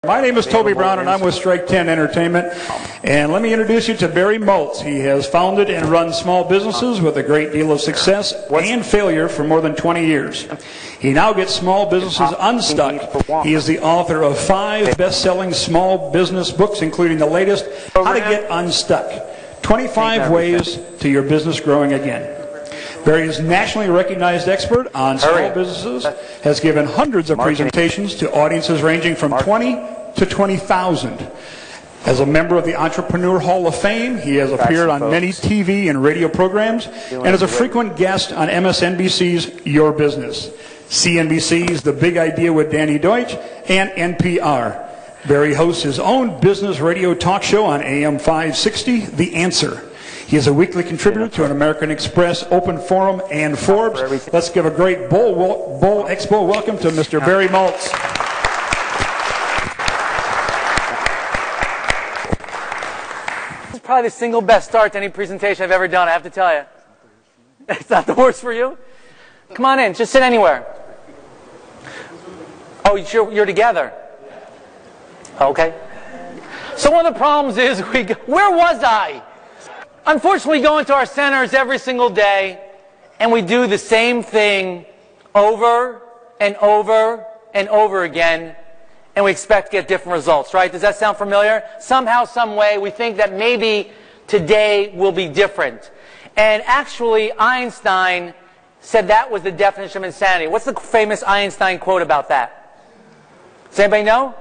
My name is Toby Brown, and I'm with Strike 10 Entertainment. And let me introduce you to Barry Maltz. He has founded and run small businesses with a great deal of success and failure for more than 20 years. He now gets small businesses unstuck. He is the author of 5 best-selling small business books, including the latest, How to Get Unstuck, 25 Ways to Your Business Growing Again. Barry is a nationally recognized expert on small businesses, has given hundreds of presentations to audiences ranging from 20 to 20,000. As a member of the Entrepreneur Hall of Fame, he has appeared on many TV and radio programs and is a frequent guest on MSNBC's Your Business, CNBC's The Big Idea with Danny Deutsch, and NPR. Barry hosts his own business radio talk show on AM 560, The Answer. He is a weekly contributor to an American Express, Open Forum, and Forbes. Let's give a great Bowl Expo welcome to Mr. Barry Maltz. This is probably the single best start to any presentation I've ever done, I have to tell you. It's not the worst for you? Come on in, just sit anywhere. Oh, you're together? Okay. So one of the problems is, where was I? Unfortunately, we go into our centers every single day, and we do the same thing over and over and over again, and we expect to get different results, right? Does that sound familiar? Somehow, some way, we think that maybe today will be different. And actually, Einstein said that was the definition of insanity. What's the famous Einstein quote about that? Does anybody know?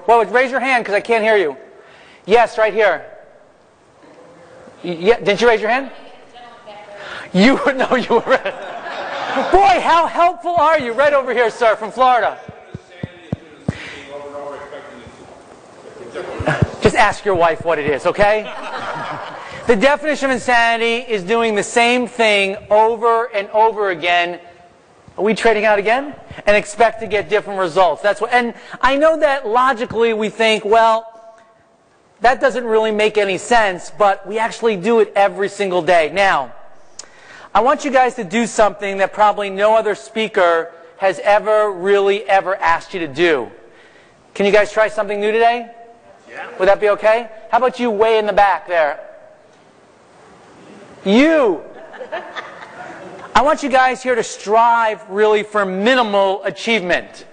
Well, raise your hand, because I can't hear you. Yes, right here. Yeah, didn't you raise your hand? You were, no, you were. Boy, how helpful are you? Right over here, sir, from Florida. Just ask your wife what it is, okay? The definition of insanity is doing the same thing over and over again. Are we trading out again? And expect to get different results. That's what. And I know that logically we think, well, that doesn't really make any sense, but we actually do it every single day. Now, I want you guys to do something that probably no other speaker has ever asked you to do. Can you guys try something new today? Yeah. Would that be okay? How about you way in the back there? You! I want you guys here to strive really for minimal achievement.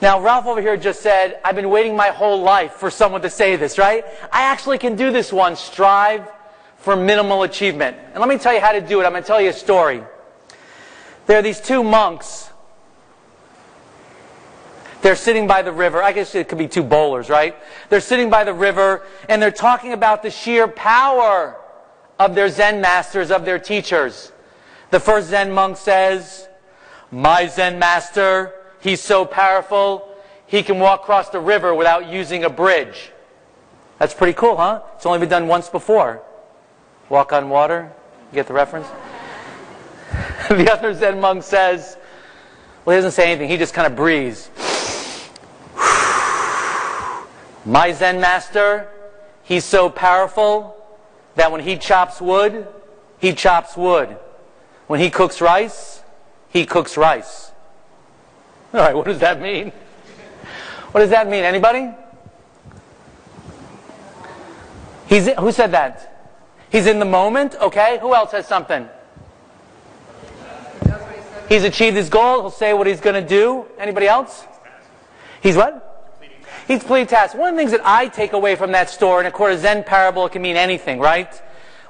Now, Ralph over here just said, I've been waiting my whole life for someone to say this, right? I actually can do this one, strive for minimal achievement. And let me tell you how to do it. I'm going to tell you a story. There are these 2 monks. They're sitting by the river. I guess it could be 2 bowlers, right? They're sitting by the river, and they're talking about the sheer power of their Zen masters, of their teachers. The first Zen monk says, my Zen master, he's so powerful, he can walk across the river without using a bridge. That's pretty cool, huh? It's only been done once before. Walk on water. You get the reference? The other Zen monk says, well, he doesn't say anything. He just kind of breathes. My Zen master, he's so powerful that when he chops wood, he chops wood. When he cooks rice, he cooks rice. All right, what does that mean? What does that mean? Anybody? Who said that? He's in the moment? Okay. Who else has something? He's achieved his goal. He'll say what he's going to do. Anybody else? He's what? He's completing tasks. One of the things that I take away from that story, and of course a Zen parable, it can mean anything, right?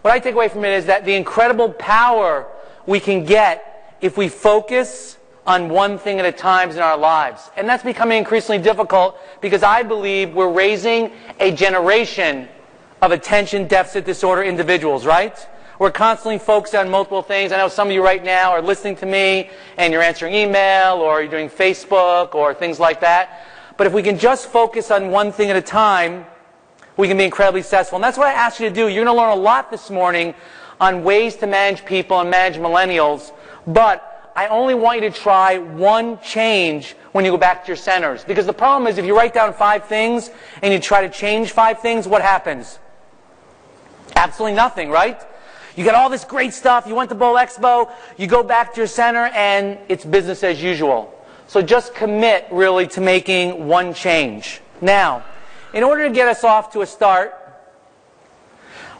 What I take away from it is that the incredible power we can get if we focus on one thing at a time in our lives. And that's becoming increasingly difficult because I believe we're raising a generation of attention deficit disorder individuals, right? We're constantly focused on multiple things. I know some of you right now are listening to me and you're answering email or you're doing Facebook or things like that. But if we can just focus on one thing at a time, we can be incredibly successful. And that's what I asked you to do. You're going to learn a lot this morning on ways to manage people and manage millennials. But I only want you to try one change when you go back to your centers. Because the problem is if you write down 5 things and you try to change 5 things, what happens? Absolutely nothing, right? You got all this great stuff. You went to Bowl Expo. You go back to your center and it's business as usual. So just commit, really, to making one change. Now, in order to get us off to a start,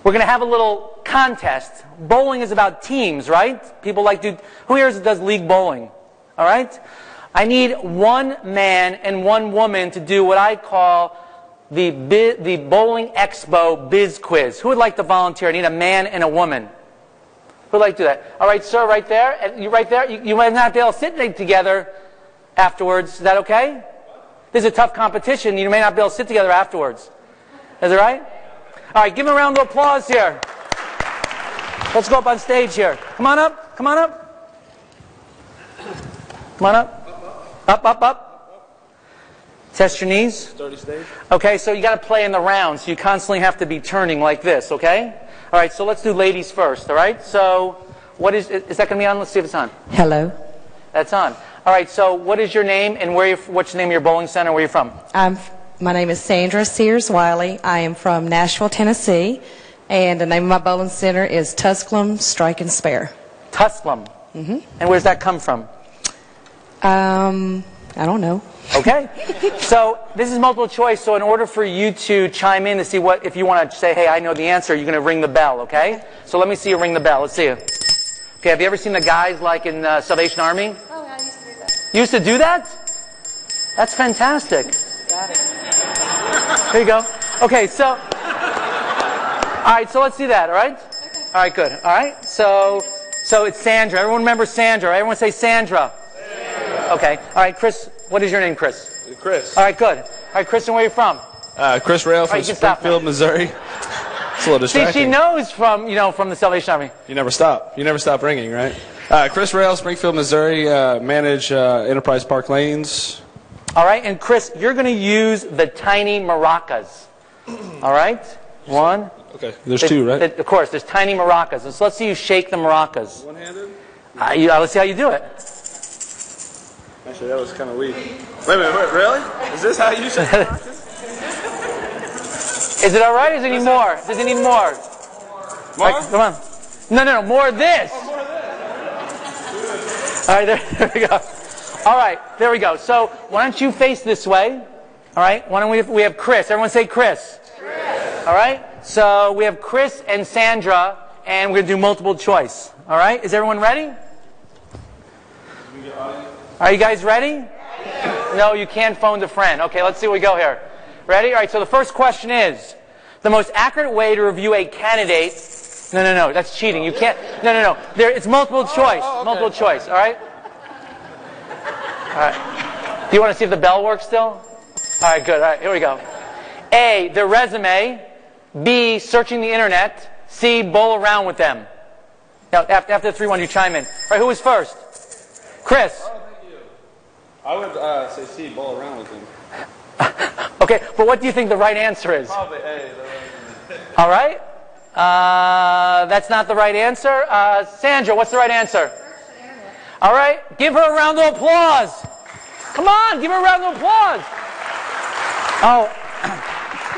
we're going to have a little contest. Bowling is about teams, right? People like to... Who here does league bowling? All right? I need one man and one woman to do what I call the Bowling Expo Biz Quiz. Who would like to volunteer? I need a man and a woman. Who would like to do that? All right, sir, right there. And you right there. You might not be able to sit together afterwards. Is that okay? This is a tough competition. You may not be able to sit together afterwards. Is it right? All right, give him a round of applause here. Let's go up on stage here. Come on up. Come on up. Come on up. Up, up, up. Test your knees. Sturdy stage. Okay, so you got to play in the round, so you constantly have to be turning like this, okay? All right, so let's do ladies first, all right? So what is that going to be on? Let's see if it's on. Hello. That's on. All right, so what is your name and what's the name of your bowling center? Where are you from? My name is Sandra Sears Wiley. I am from Nashville, Tennessee, and the name of my bowling center is Tusculum Strike and Spare. Tusculum. Mm-hmm. And where's that come from? I don't know. Okay. So this is multiple choice, so in order for you to chime in to see if you want to say, hey, I know the answer, you're going to ring the bell, okay? So let me see you ring the bell. Let's see you. Okay, have you ever seen the guys like in Salvation Army? Oh, I used to do that. You used to do that? That's fantastic. Got it. There you go. Okay, so... All right, so let's see that, all right? Okay. All right, good. All right, so it's Sandra. Everyone remember Sandra, right? Everyone say Sandra. Okay. All right, Chris, what is your name, Chris? Chris. All right, good. All right, Chris, and where are you from? Chris Rail from Right, you can stop Springfield, now. Missouri. It's a little See, distracting. she knows from the Salvation Army. You never stop. You never stop ringing, right? Chris Rail, Springfield, Missouri. Manage Enterprise Park Lanes. All right, and Chris, you're going to use the tiny maracas. All right? One. Okay, there's two, right? Of course, there's tiny maracas. And so let's see you shake the maracas. One-handed? Let's see how you do it. Actually, that was kind of weak. Wait a minute, really? Is this how you shake maracas? Is it all right? Or does it need more? Does it need more? More? Right, come on. No, more of this. Oh, more of this. All right, there we go. All right, there we go. So why don't you face this way? All right, why don't we have Chris. Everyone say Chris. Chris. All right, so we have Chris and Sandra, and we're going to do multiple choice. All right, is everyone ready? Are you guys ready? No, you can't phone a friend. Okay, let's see where we go here. Ready? All right, so the first question is, the most accurate way to review a candidate... No, that's cheating. You can't... No. It's multiple choice. Okay. Multiple choice, all right? All right. Do you want to see if the bell works still? All right, good. All right, here we go. A, their resume. B, searching the internet. C, bowl around with them. Now, after the 3-1, you chime in. All right, who was first? Chris. Oh, thank you. I would say C, bowl around with him. Okay, but what do you think the right answer is? Probably A. All right. That's not the right answer. Sandra, what's the right answer? All right. Give her a round of applause. Come on, give her a round of applause. Oh,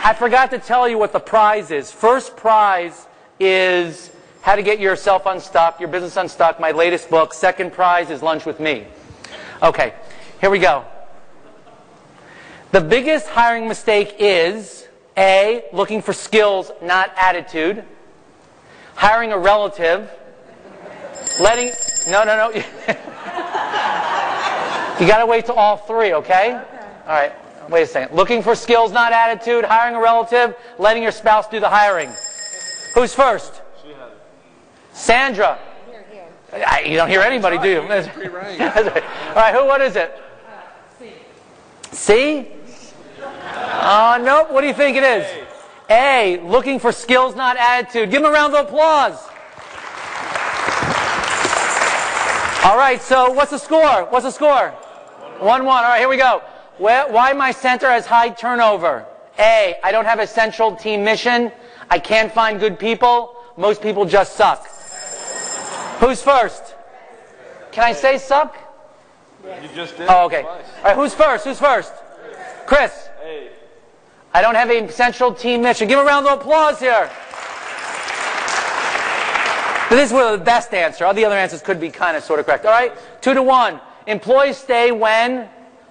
I forgot to tell you what the prize is. First prize is how to get yourself unstuck, your business unstuck, my latest book. Second prize is lunch with me. Okay, here we go. The biggest hiring mistake is A, looking for skills, not attitude. Hiring a relative. No. You got to wait till all three, okay? All right, wait a second. Looking for skills, not attitude. Hiring a relative. Letting your spouse do the hiring. Who's first? Sandra. You don't hear anybody, do you? All right, what is it? C? Oh, nope. What do you think it is? A, looking for skills, not attitude. Give him a round of applause. All right, so what's the score? 1-1. All right, here we go. Why my center has high turnover? A, I don't have a central team mission. I can't find good people. Most people just suck. Who's first? Can I say suck? You just did. Oh, okay. All right, who's first? Chris. A. I don't have a central team mission. Give a round of applause here. This is the best answer. All the other answers could be kind of sort of correct. All right, 2-1. Employees stay when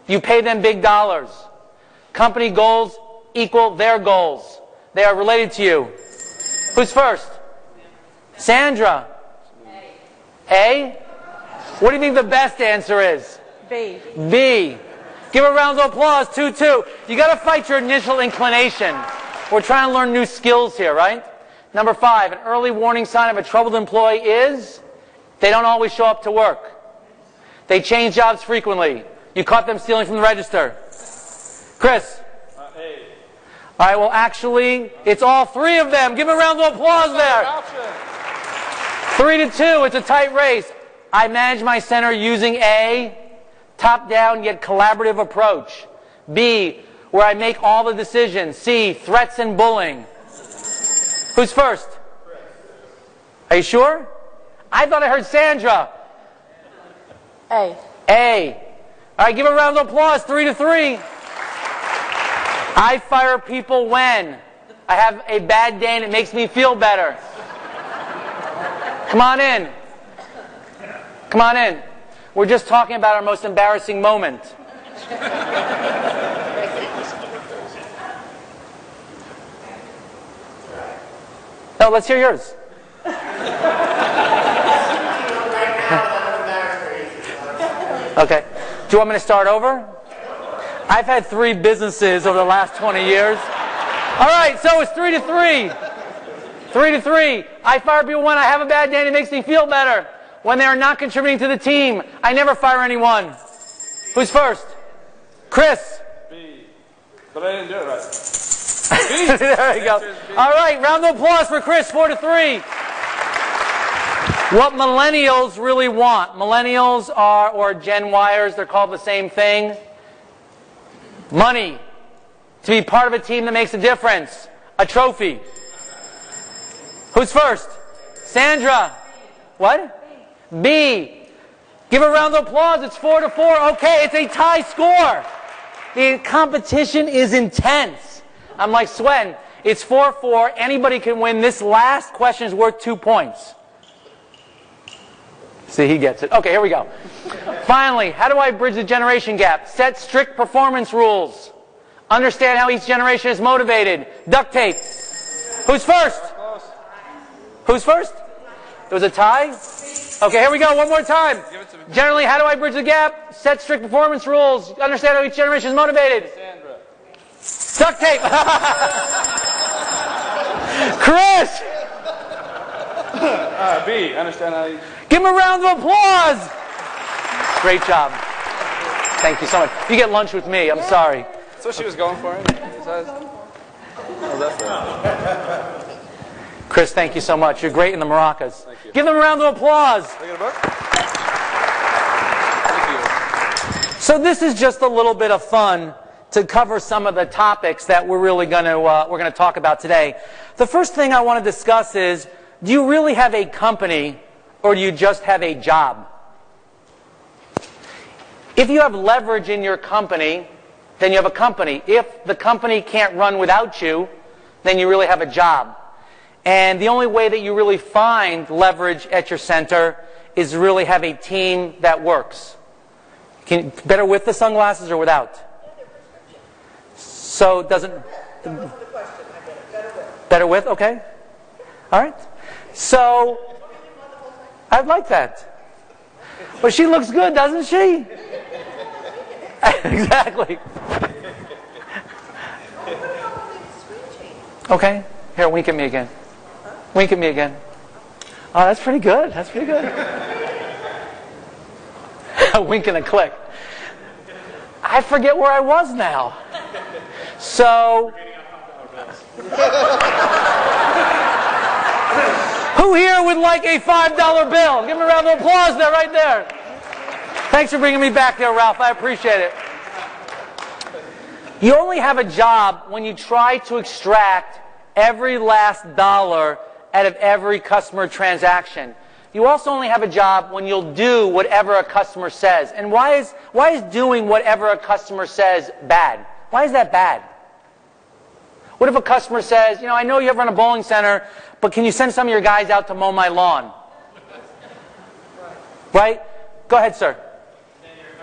you pay them big dollars. Company goals equal their goals. They are related to you. Who's first? Sandra. A? What do you think the best answer is? B. B. Give a round of applause. 2-2. You got to fight your initial inclination. We're trying to learn new skills here, right? Number 5, an early warning sign of a troubled employee is they don't always show up to work. They change jobs frequently. You caught them stealing from the register. Chris? A. All right, well, actually, it's all 3 of them. Give a round of applause there. 3-2. It's a tight race. I manage my center using A, top-down yet collaborative approach. B, where I make all the decisions. C, threats and bullying. Who's first? Are you sure? I thought I heard Sandra. A. A. All right, give a round of applause. 3-3. I fire people when I have a bad day and it makes me feel better. Come on in. Come on in. We're just talking about our most embarrassing moment. No, let's hear yours. Okay. Do you want me to start over? I've had 3 businesses over the last 20 years. All right, so it's 3-3. 3-3. I fire people when I have a bad day and it makes me feel better. When they are not contributing to the team, I never fire anyone. Who's first? Chris. B. But I didn't do it right. There you go. All right, round of applause for Chris. 4-3. What millennials really want. Millennials are, or Gen Yers, they're called the same thing. Money. To be part of a team that makes a difference. A trophy. Who's first? Sandra. What? B. Give a round of applause. It's 4-4. Okay, it's a tie score. The competition is intense. I'm like, Swen, it's 4-4. Anybody can win. This last question is worth 2 points. See, he gets it. Okay, here we go. Finally, how do I bridge the generation gap? Set strict performance rules. Understand how each generation is motivated. Duct tape. Who's first? Who's first? It was a tie? Okay, here we go. One more time. Generally, how do I bridge the gap? Set strict performance rules. Understand how each generation is motivated. Sandra. Duct tape. Chris. B. Understand how you... Give him a round of applause. Great job. Thank you so much. You get lunch with me. I'm sorry. That's what she was going for. Chris, thank you so much. You're great in the maracas. Thank you. Give them a round of applause. Look at a book. Thank you. So this is just a little bit of fun to cover some of the topics that we're really going to talk about today. The first thing I want to discuss is, do you really have a company or do you just have a job? If you have leverage in your company, then you have a company. If the company can't run without you, then you really have a job. And the only way that you really find leverage at your center is really have a team that works. Better with the sunglasses or without? So it doesn't... Better with? Okay. All right. So, I'd like that. But she looks good, doesn't she? Exactly. Okay. Here, wink at me again. Wink at me again. Oh, that's pretty good. That's pretty good. A wink and a click. I forget where I was now. So... Who here would like a $5 bill? Give me a round of applause there, right there. Thanks for bringing me back there, Ralph. I appreciate it. You only have a job when you try to extract every last dollar out of every customer transaction. You also only have a job when you'll do whatever a customer says. And why is doing whatever a customer says bad? Why is that bad? What if a customer says, I know you run a bowling center, but can you send some of your guys out to mow my lawn? Right? Go ahead, sir. Then you're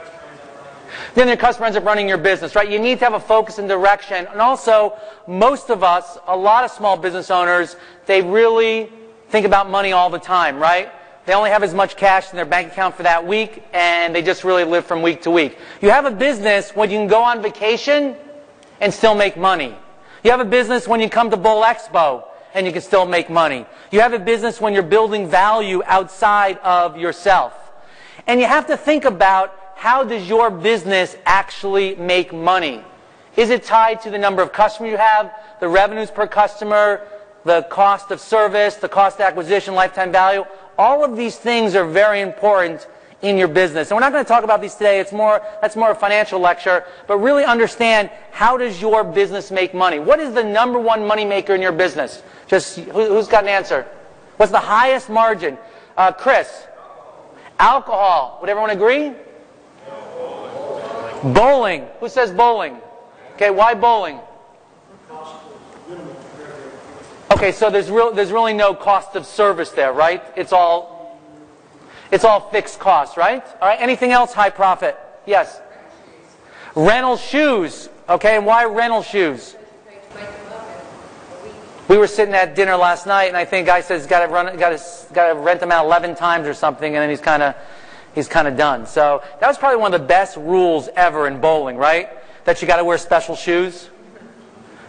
Then your customer ends up running your business, right? You need to have a focus and direction. And also, most of us, a lot of small business owners, they really think about money all the time, right? They only have as much cash in their bank account for that week, and they just really live from week to week. You have a business when you can go on vacation and still make money. You have a business when you come to Bowl Expo and you can still make money. You have a business when you're building value outside of yourself. And you have to think about, how does your business actually make money? Is it tied to the number of customers you have, the revenues per customer, the cost of service, the cost of acquisition, lifetime value? All of these things are very important in your business. And we're not going to talk about these today. That's more a financial lecture. But really understand, how does your business make money? What is the number one money maker in your business? Just, who's got an answer? What's the highest margin? Chris? Alcohol. Would everyone agree? Bowling. Who says bowling? Okay, why bowling? Okay, so there's really no cost of service there, right? It's all fixed costs, right? All right, anything else high profit? Yes. Rental shoes. Okay, and why rental shoes? We were sitting at dinner last night, and I think guy says he's got to rent them out 11 times or something, and then he's kind of done. So that was probably one of the best rules ever in bowling, right? That you got to wear special shoes.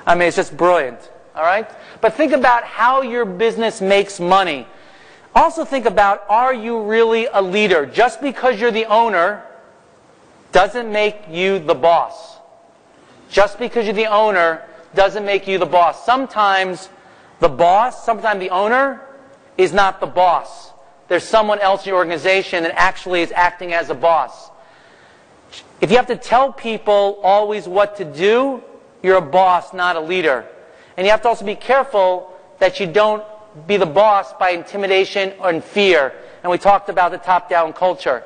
I mean, it's just brilliant. All right? But think about how your business makes money. Also think about, are you really a leader? Just because you're the owner doesn't make you the boss. Just because you're the owner doesn't make you the boss. Sometimes the boss, sometimes the owner, is not the boss. There's someone else in your organization that actually is acting as a boss. If you have to tell people always what to do, you're a boss, not a leader. And you have to also be careful that you don't be the boss by intimidation or in fear. And we talked about the top-down culture.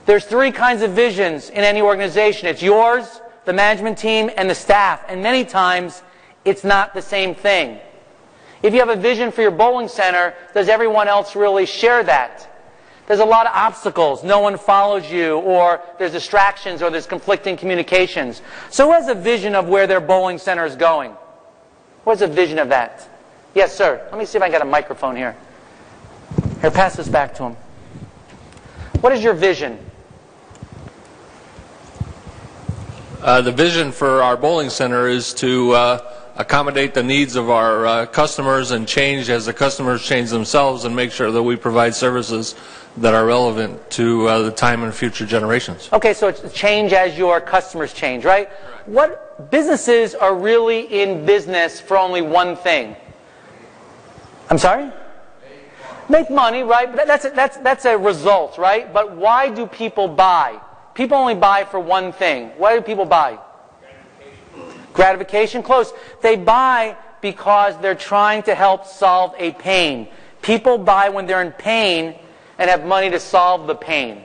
There's three kinds of visions in any organization. It's yours, the management team, and the staff. And many times, it's not the same thing. If you have a vision for your bowling center, does everyone else really share that? There's a lot of obstacles. No one follows you, or there's distractions, or there's conflicting communications. So who has a vision of where their bowling center is going? What's a vision of that? Yes, sir. Let me see if I can get a microphone here. Here, pass this back to him. What is your vision? The vision for our bowling center is to accommodate the needs of our customers and change as the customers change themselves, and make sure that we provide services that are relevant to the time and future generations. Okay, so it's change as your customers change, right? Correct. What businesses are really in business for only one thing? I'm sorry? Make money, right? That's a result, right? But why do people buy? People only buy for one thing. Why do people buy? Gratification, close. They buy because they're trying to help solve a pain. People buy when they're in pain and have money to solve the pain.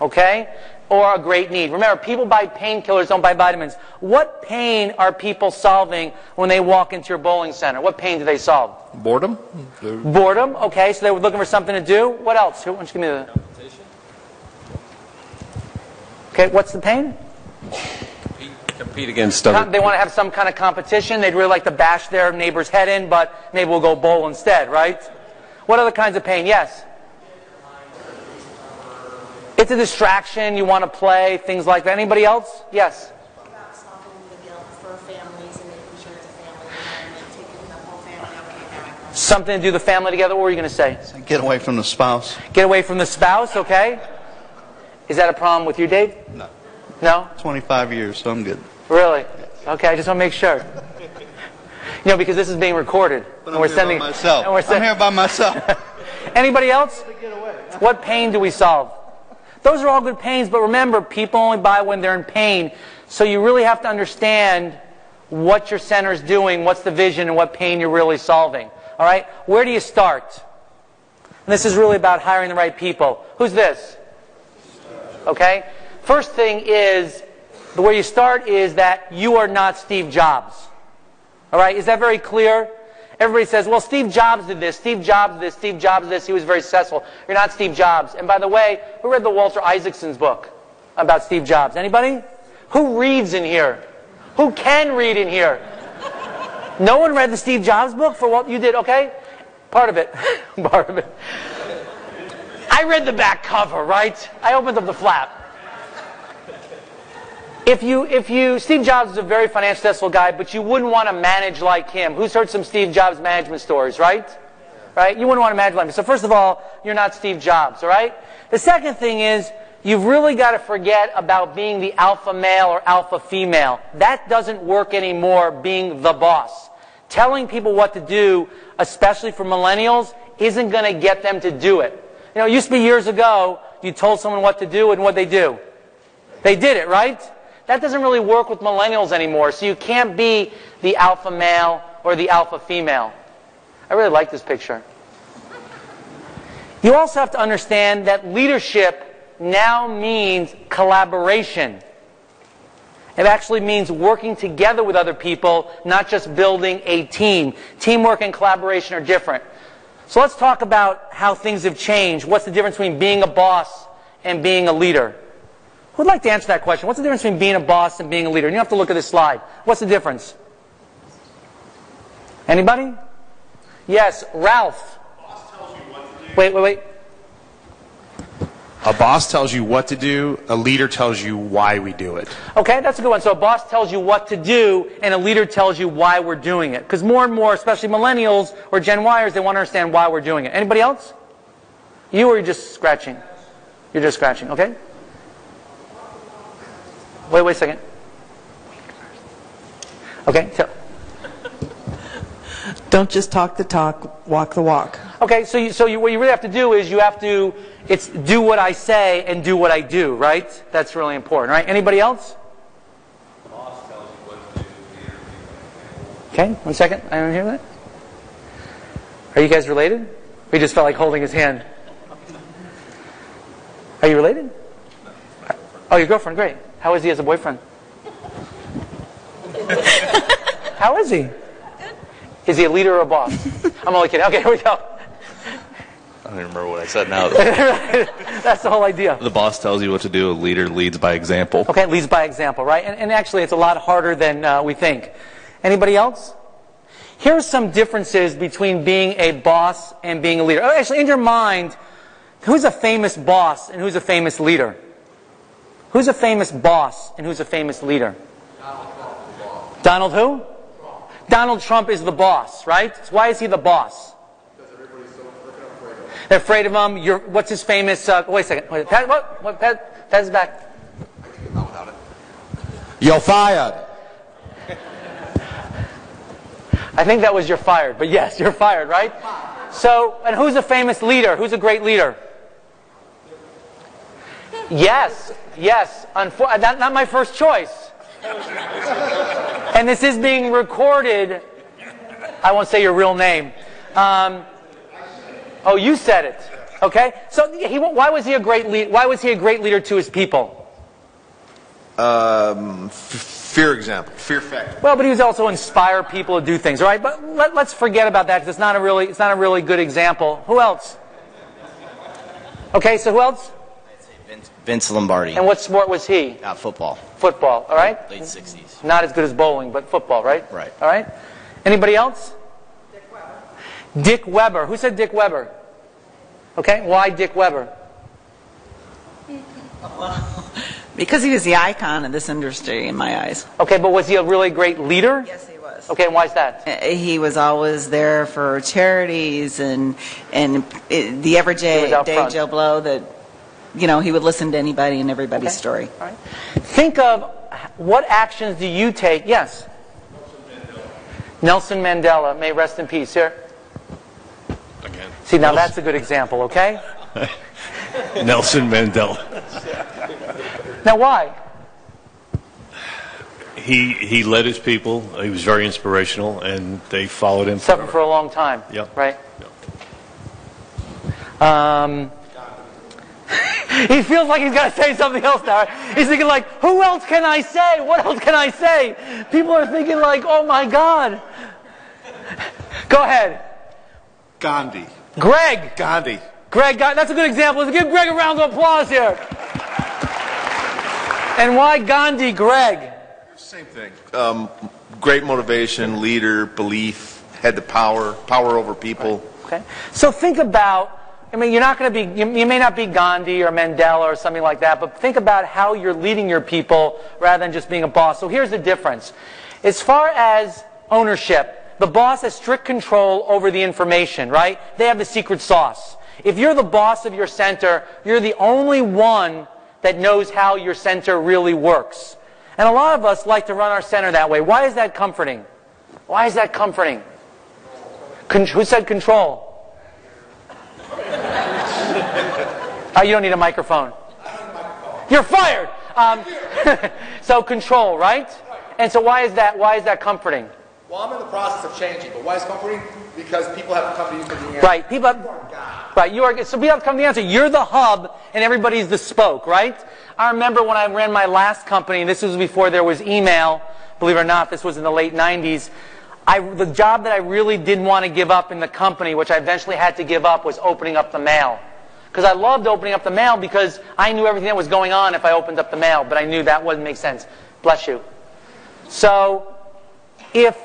Okay? Or a great need. Remember, people buy painkillers, don't buy vitamins. What pain are people solving when they walk into your bowling center? What pain do they solve? Boredom. Boredom, okay, so they were looking for something to do. What else? Who wants to give me the... Competition. Okay, what's the pain? Compete against other They want to have some kind of competition. They'd really like to bash their neighbor's head in, but maybe we'll go bowl instead, right? What other kinds of pain? Yes? It's a distraction. You want to play, things like that. Anybody else? Yes? About solving the guilt for families and making sure it's a family environment, taking the whole family. Okay, Something to do the family together. What were you going to say? Get away from the spouse. Get away from the spouse, okay. Is that a problem with you, Dave? No. No? 25 years, so I'm good. Really? Okay, I just want to make sure. You know, because this is being recorded. But I'm here by myself. I'm here by myself. Anybody else? What pain do we solve? Those are all good pains, but remember, people only buy when they're in pain. So you really have to understand what your center is doing, what's the vision, and what pain you're really solving. All right? Where do you start? And this is really about hiring the right people. Who's this? Okay? First thing is, the way you start is that you are not Steve Jobs. All right? Is that very clear? Everybody says, well, Steve Jobs did this, Steve Jobs did this, Steve Jobs did this, he was very successful. You're not Steve Jobs. And by the way, who read the Walter Isaacson's book? about Steve Jobs? Anybody? Who reads in here? Who can read in here? No one read the Steve Jobs book for what you did, okay? Part of it. Part of it. I read the back cover, right? I opened up the flap. Steve Jobs is a very financially successful guy, but you wouldn't want to manage like him. Who's heard some Steve Jobs management stories, right? Right? You wouldn't want to manage like him. So first of all, you're not Steve Jobs, all right? The second thing is, you've really got to forget about being the alpha male or alpha female. That doesn't work anymore, being the boss. Telling people what to do, especially for millennials, isn't going to get them to do it. You know, it used to be years ago, you told someone what to do, and what'd they do? They did it, right? That doesn't really work with millennials anymore, so you can't be the alpha male or the alpha female. I really like this picture. You also have to understand that leadership now means collaboration. It actually means working together with other people, not just building a team. Teamwork and collaboration are different. So let's talk about how things have changed. What's the difference between being a boss and being a leader? Who'd like to answer that question? What's the difference between being a boss and being a leader? You don't have to look at this slide. What's the difference? Anybody? Yes, Ralph. Wait. A boss tells you what to do, a leader tells you why we do it. Okay, that's a good one. So a boss tells you what to do, and a leader tells you why we're doing it. Because more and more, especially millennials or Gen Yers, they want to understand why we're doing it. Anybody else? You, or you're just scratching? You're just scratching, okay? Wait a second. Okay, Don't just talk the talk, walk the walk. Okay, so what you really have to do is it's do what I say and do what I do, right? That's really important, right? Anybody else? The boss tells you what to do. Okay, 1 second. I don't hear that. Are you guys related? Or you just felt like holding his hand? Are you related? Oh, your girlfriend, great. How is he as a boyfriend? How is he? Is he a leader or a boss? I'm only kidding. Okay, here we go. I don't even remember what I said now. That's the whole idea. The boss tells you what to do. A leader leads by example. Okay, leads by example, right? And actually, it's a lot harder than we think. Anybody else? Here are some differences between being a boss and being a leader. Oh, actually, in your mind, who's a famous boss and who's a famous leader? Who's a famous boss and who's a famous leader? Donald who? Donald Trump is the boss, right? So why is he the boss? Because everybody's so freaking afraid of him. They're afraid of him. What's his famous... wait a second. Pat, what? Pat is back. You're fired. I think that was you're fired. But yes, you're fired, right? So, and who's a famous leader? Who's a great leader? Yes. Not my first choice. And this is being recorded. I won't say your real name. Oh, you said it. Okay. So why was he a great leader? Why was he a great leader to his people? Fear example. Fear factor. Well, but he was also inspire people to do things, all right? But let's forget about that because it's not a really good example. Who else? Okay, so who else? Vince Lombardi. And what sport was he? Football. Football, all right? Late 60s. Not as good as bowling, but football, right? Right. All right. Anybody else? Dick Weber. Who said Dick Weber? Okay, why Dick Weber? Because he was the icon of this industry in my eyes. Okay, but was he a really great leader? Yes, he was. Okay, and why is that? He was always there for charities and the everyday Joe Blow that, you know, he would listen to anybody and everybody's story. All right. Think of what actions do you take? Yes. Nelson Mandela, may rest in peace. Here. Again. See, now that's a good example, okay? Nelson Mandela. Now, why? He led his people. He was very inspirational, and they followed him. Suffered for a long time. Yep. Right. Yep. He feels like he's got to say something else now. He's thinking like, who else can I say? What else can I say? People are thinking like, oh my God. Go ahead. Gandhi. Greg. Gandhi. Greg, that's a good example. Let's give Greg a round of applause here. And why Gandhi, Greg? Same thing. Great motivation, leader, belief, had the power over people. Okay. So think about, I mean, you're not going to be, you may not be Gandhi or Mandela or something like that, but think about how you're leading your people rather than just being a boss. So here's the difference. As far as ownership, the boss has strict control over the information, right? They have the secret sauce. If you're the boss of your center, you're the only one that knows how your center really works. And a lot of us like to run our center that way. Why is that comforting? Why is that comforting? Who said control? You don't need a microphone. You're fired. So control, right? And so why is that comforting? Well, I'm in the process of changing, but why is it comforting? Because people have to come to you for the answer. Right. So people have to come to the answer. You're the hub, and everybody's the spoke, right? I remember when I ran my last company, and this was before there was email. Believe it or not, this was in the late 90s. The job that I really didn't want to give up in the company, which I eventually had to give up, was opening up the mail. Because I loved opening up the mail because I knew everything that was going on if I opened up the mail, but I knew that wouldn't make sense. Bless you. So, if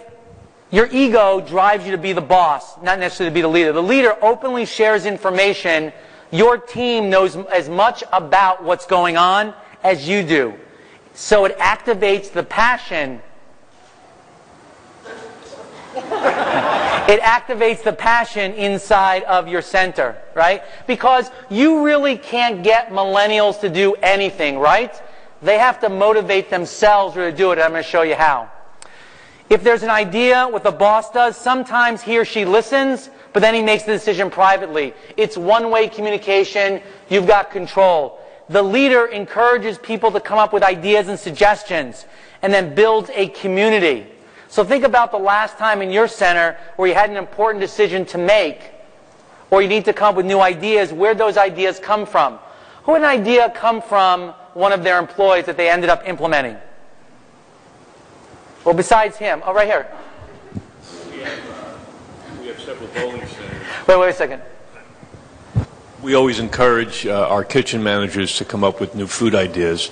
your ego drives you to be the boss, not necessarily to be the leader. The leader openly shares information. Your team knows as much about what's going on as you do. So it activates the passion. It activates the passion inside of your center, right? Because you really can't get millennials to do anything, right? They have to motivate themselves to do it. I'm going to show you how. If there's an idea, what the boss does, sometimes he or she listens, but then he makes the decision privately. It's one-way communication. You've got control. The leader encourages people to come up with ideas and suggestions and then builds a community. So think about the last time in your center where you had an important decision to make, or you need to come up with new ideas. Where'd those ideas come from? Who had an idea come from one of their employees that they ended up implementing? Well, besides him. Oh, right here. We have several bowling centers. Wait a second. We always encourage our kitchen managers to come up with new food ideas,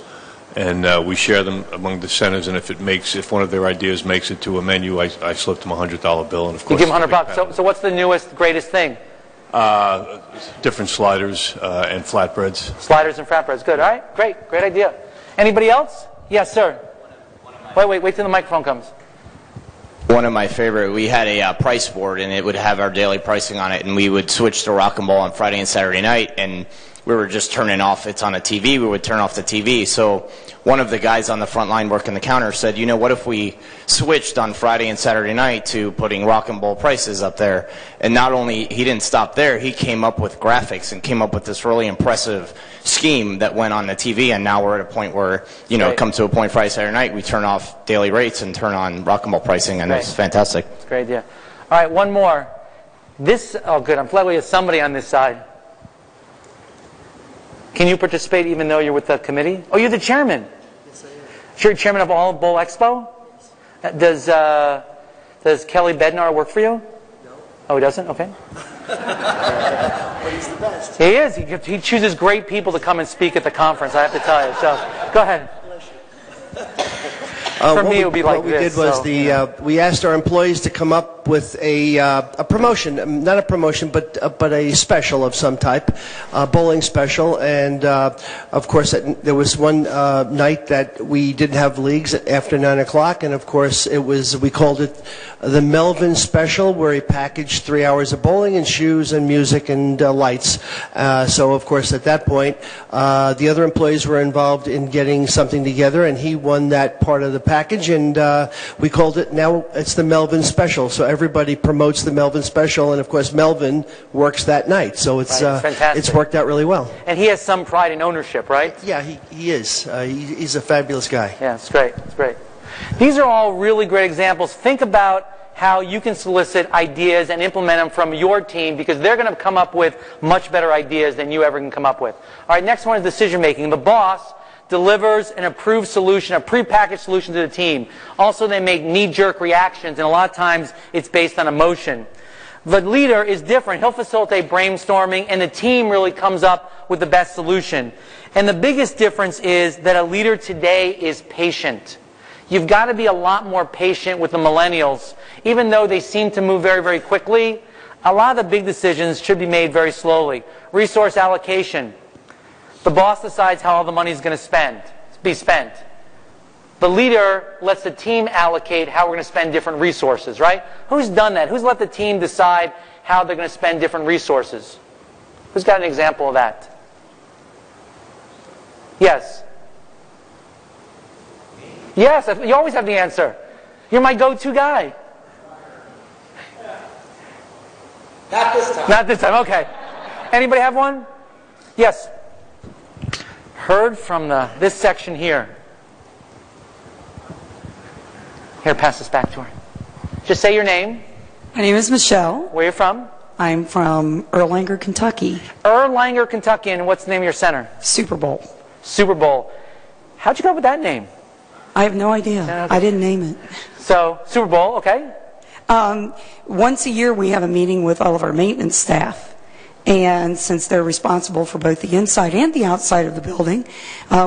and we share them among the centers. And if one of their ideas makes it to a menu, I slip them a $100 bill, and of course you give them $100. So what's the newest, greatest thing? Different sliders and flatbreads. Sliders and flatbreads. Good. All right. Great idea. Anybody else? Yes, sir. Wait till the microphone comes. One of my favorite, we had a price board, and it would have our daily pricing on it, and we would switch to Rock and Roll on Friday and Saturday night, and we were just turning off, it's on a TV, we would turn off the TV. So one of the guys on the front line working the counter said, you know, what if we switched on Friday and Saturday night to putting Rock and Roll prices up there? And not only, he didn't stop there, he came up with graphics and came up with this really impressive scheme that went on the TV, and now we're at a point where, you know, it comes to a point Friday, Saturday night, we turn off daily rates and turn on Rock and Roll pricing, and it's fantastic. It's a great idea. All right, one more. Oh good, I'm glad we have somebody on this side. Can you participate even though you're with the committee? Oh, you're the chairman. Yes, I am. You're chairman of all Bowl Expo? Does Kelly Bednar work for you? No. Oh, he doesn't? Okay. But he's the best. He is. He chooses great people to come and speak at the conference, I have to tell you. So, go ahead. For me, it would be like this. What we did was we asked our employees to come up with a promotion, not a promotion, but a special of some type, a bowling special. And of course, there was one night that we didn't have leagues after 9 o'clock, and of course, we called it the Melvin Special, where he packaged 3 hours of bowling and shoes and music and lights. So of course, at that point, the other employees were involved in getting something together, and he won that part of the package, and we called it, now it's the Melvin Special. So everybody promotes the Melvin Special, and of course Melvin works that night. So it's it's worked out really well. And he has some pride in ownership, right? Yeah, he is. He's a fabulous guy. Yeah, it's great. It's great. These are all really great examples. Think about how you can solicit ideas and implement them from your team, because they're going to come up with much better ideas than you ever can come up with. All right, next one is decision making. The boss delivers an approved solution, a prepackaged solution to the team. Also, they make knee-jerk reactions, and a lot of times it's based on emotion. The leader is different. He'll facilitate brainstorming, and the team really comes up with the best solution. And the biggest difference is that a leader today is patient. You've got to be a lot more patient with the millennials. Even though they seem to move very, very quickly, a lot of the big decisions should be made very slowly. Resource allocation. The boss decides how all the money is going to be spent. The leader lets the team allocate how we're going to spend different resources, right? Who's done that? Who's let the team decide how they're going to spend different resources? Who's got an example of that? Yes. Yes, you always have the answer. You're my go-to guy. Not this time. Not this time, okay. Anybody have one? Yes. Heard from this section here. Here, pass this back to her. Just say your name. My name is Michelle. Where are you from? I'm from Erlanger, Kentucky. Erlanger, Kentucky, and what's the name of your center? Super Bowl. Super Bowl. How'd you come up with that name? I have no idea. Okay. I didn't name it. So, Super Bowl, okay. Once a year we have a meeting with all of our maintenance staff. And since they're responsible for both the inside and the outside of the building,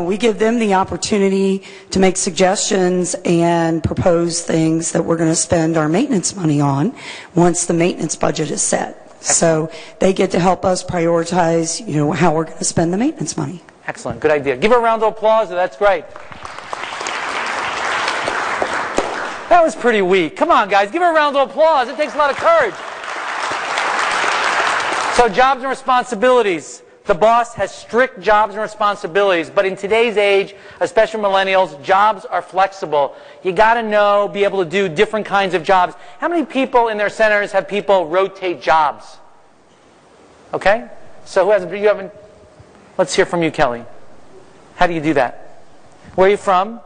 we give them the opportunity to make suggestions and propose things that we're going to spend our maintenance money on once the maintenance budget is set. So they get to help us prioritize, how we're going to spend the maintenance money. Excellent. Good idea. Give her a round of applause. That's great. That was pretty weak. Come on, guys. Give her a round of applause. It takes a lot of courage. So jobs and responsibilities. The boss has strict jobs and responsibilities, but in today's age, especially millennials, jobs are flexible. You got to know, be able to do different kinds of jobs. How many people in their centers have people rotate jobs? Okay? So you haven't? Let's hear from you, Kelly. How do you do that? Where are you from?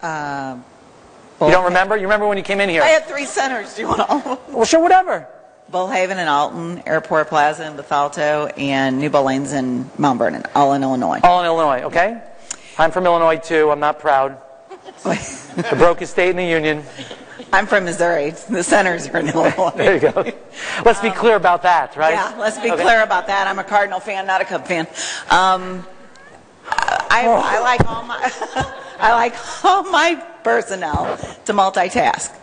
You don't remember? You remember when you came in here? I had 3 centers. Do you want all of them? Well, sure, whatever. Bullhaven and Alton, Airport Plaza in Bethalto, and New Lanes in Mount Vernon, all in Illinois. All in Illinois, okay. I'm from Illinois, too. I'm not proud. The brokest state in the Union. I'm from Missouri. The centers are in Illinois. There you go. Let's be clear about that, right? Yeah, let's be clear about that. I'm a Cardinal fan, not a Cub fan. I like all my I like all my personnel to multitask.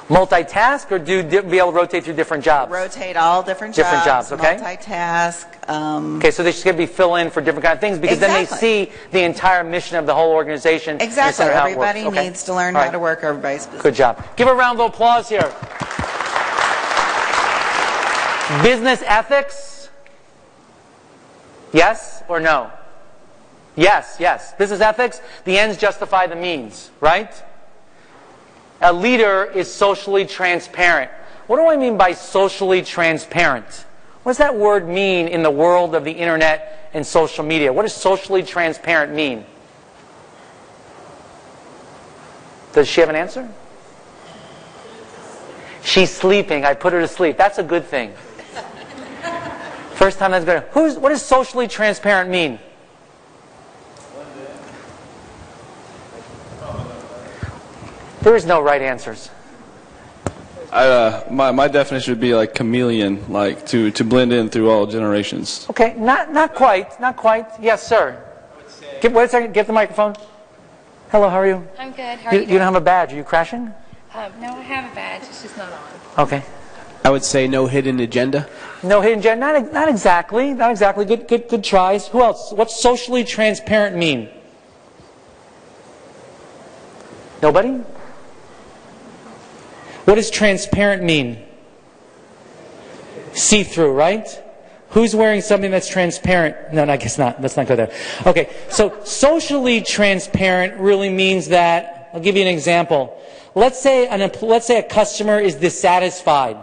Multitask or be able to rotate through different jobs? Rotate all different jobs. Okay. Multitask. Okay, so they should be fill in for different kind of things because then they see the entire mission of the whole organization. Exactly. Everybody needs to learn how to work everybody's business. Good job. Give a round of applause here. Business ethics? Yes or no? Yes, yes. Business ethics, the ends justify the means, right? A leader is socially transparent. What do I mean by socially transparent? What does that word mean in the world of the internet and social media? What does socially transparent mean? Does she have an answer? She's sleeping. I put her to sleep. That's a good thing. First time that's good. What does socially transparent mean? There is no right answers. My definition would be like chameleon, like to blend in through all generations. Okay, not quite. Yes, sir. Wait a second. Get the microphone. Hello, how are you? I'm good. How are you? You don't have a badge. Are you crashing? No, I have a badge. It's just not on. Okay. I would say no hidden agenda. No hidden agenda. Not exactly. Not exactly. Good tries. Who else? What's socially transparent mean? Nobody? What does transparent mean? See-through, right? Who's wearing something that's transparent? No, I guess not. Let's not go there. Okay, so socially transparent really means that, I'll give you an example. Let's say a customer is dissatisfied,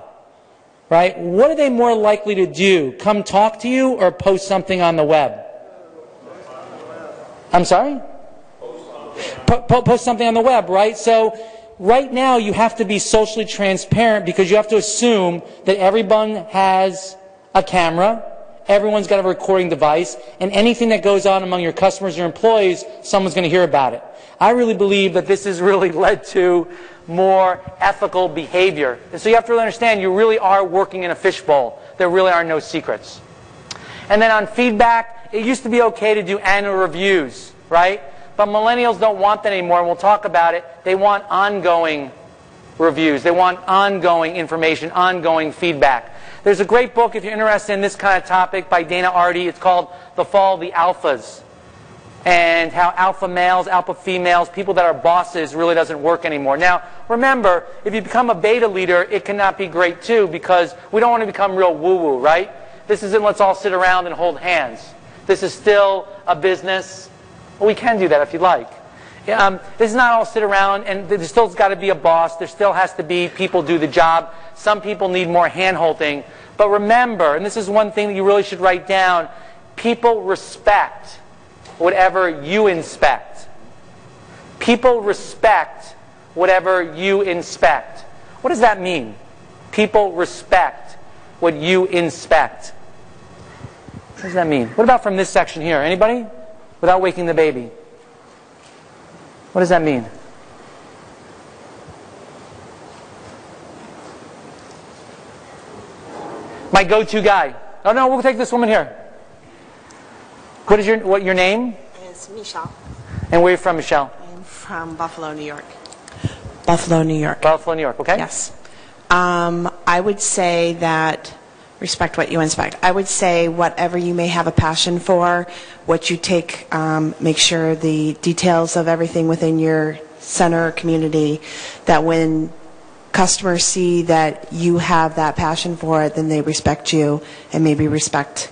right? What are they more likely to do? Come talk to you or post something on the web? I'm sorry? Post something on the web, right? So right now you have to be socially transparent because you have to assume that everyone has a camera, everyone's got a recording device, and anything that goes on among your customers or employees, someone's going to hear about it. I really believe that this has really led to more ethical behavior. And so you have to really understand you really are working in a fishbowl. There really are no secrets. And then on feedback, it used to be okay to do annual reviews, right? But millennials don't want that anymore, and we'll talk about it. They want ongoing reviews. They want ongoing information, ongoing feedback. There's a great book, if you're interested in this kind of topic, by Dana Arty. It's called The Fall of the Alphas, and how alpha males, alpha females, people that are bosses really doesn't work anymore. Now, remember, if you become a beta leader, it cannot be great too, because we don't want to become real woo-woo, right? This isn't let's all sit around and hold hands. This is still a business. Well, we can do that if you'd like. This is not all sit around, and there still's got to be a boss. There still has to be people do the job. Some people need more hand-holding. But remember, and this is one thing that you really should write down, people respect whatever you inspect. People respect whatever you inspect. What does that mean? People respect what you inspect. What does that mean? What about from this section here? Anybody? Without waking the baby. What does that mean? My go-to guy. Oh no, we'll take this woman here. What is your name? It's Michelle. And where are you from, Michelle? I'm from Buffalo, New York. Buffalo, New York. Buffalo, New York, okay. Yes. I would say that respect what you inspect. I would say whatever you may have a passion for, what you take, make sure the details of everything within your center or community, that when customers see that you have that passion for it, then they respect you and maybe respect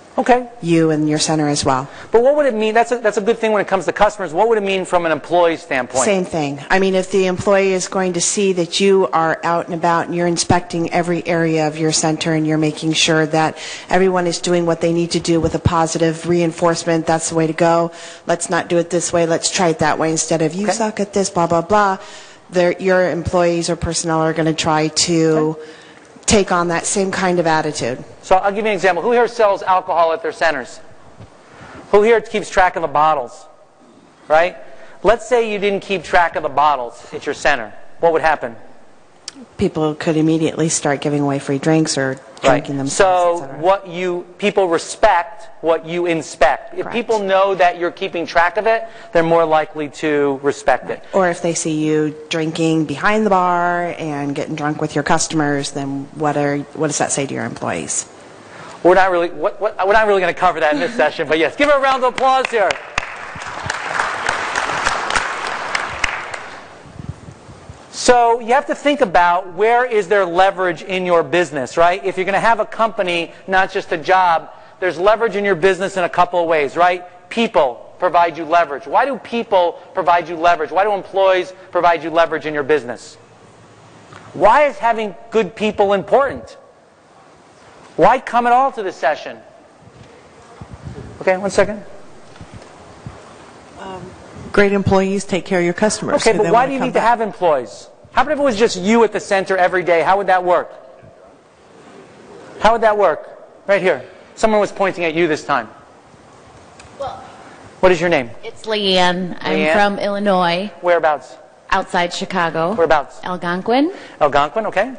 you and your center as well. But what would it mean? That's a good thing when it comes to customers. What would it mean from an employee standpoint? Same thing. I mean, if the employee is going to see that you are out and about and you're inspecting every area of your center and you're making sure that everyone is doing what they need to do with a positive reinforcement, that's the way to go. Let's not do it this way. Let's try it that way instead of you suck at this, blah, blah, blah. Your employees or personnel are going to try to take on that same kind of attitude. So I'll give you an example. Who here sells alcohol at their centers? Who here keeps track of the bottles? Right? Let's say you didn't keep track of the bottles at your center. What would happen? People could immediately start giving away free drinks or drinking themselves. So people respect what you inspect. If people know that you're keeping track of it, they're more likely to respect it. Or if they see you drinking behind the bar and getting drunk with your customers, then what does that say to your employees? We're not really going to cover that in this session, but yes, give her a round of applause here. So you have to think about where is there leverage in your business, right? If you're going to have a company, not just a job, there's leverage in your business in a couple of ways, right? People provide you leverage. Why do people provide you leverage? Why do employees provide you leverage in your business? Why is having good people important? Why come at all to this session? Okay, 1 second. Great employees take care of your customers. Okay, but why do you need to have employees? How about if it was just you at the center every day? How would that work? How would that work? Right here. Someone was pointing at you this time. Well, what is your name? it's Leanne. I'm Leanne? from Illinois. Whereabouts? Outside Chicago. Whereabouts? Algonquin. Algonquin, okay.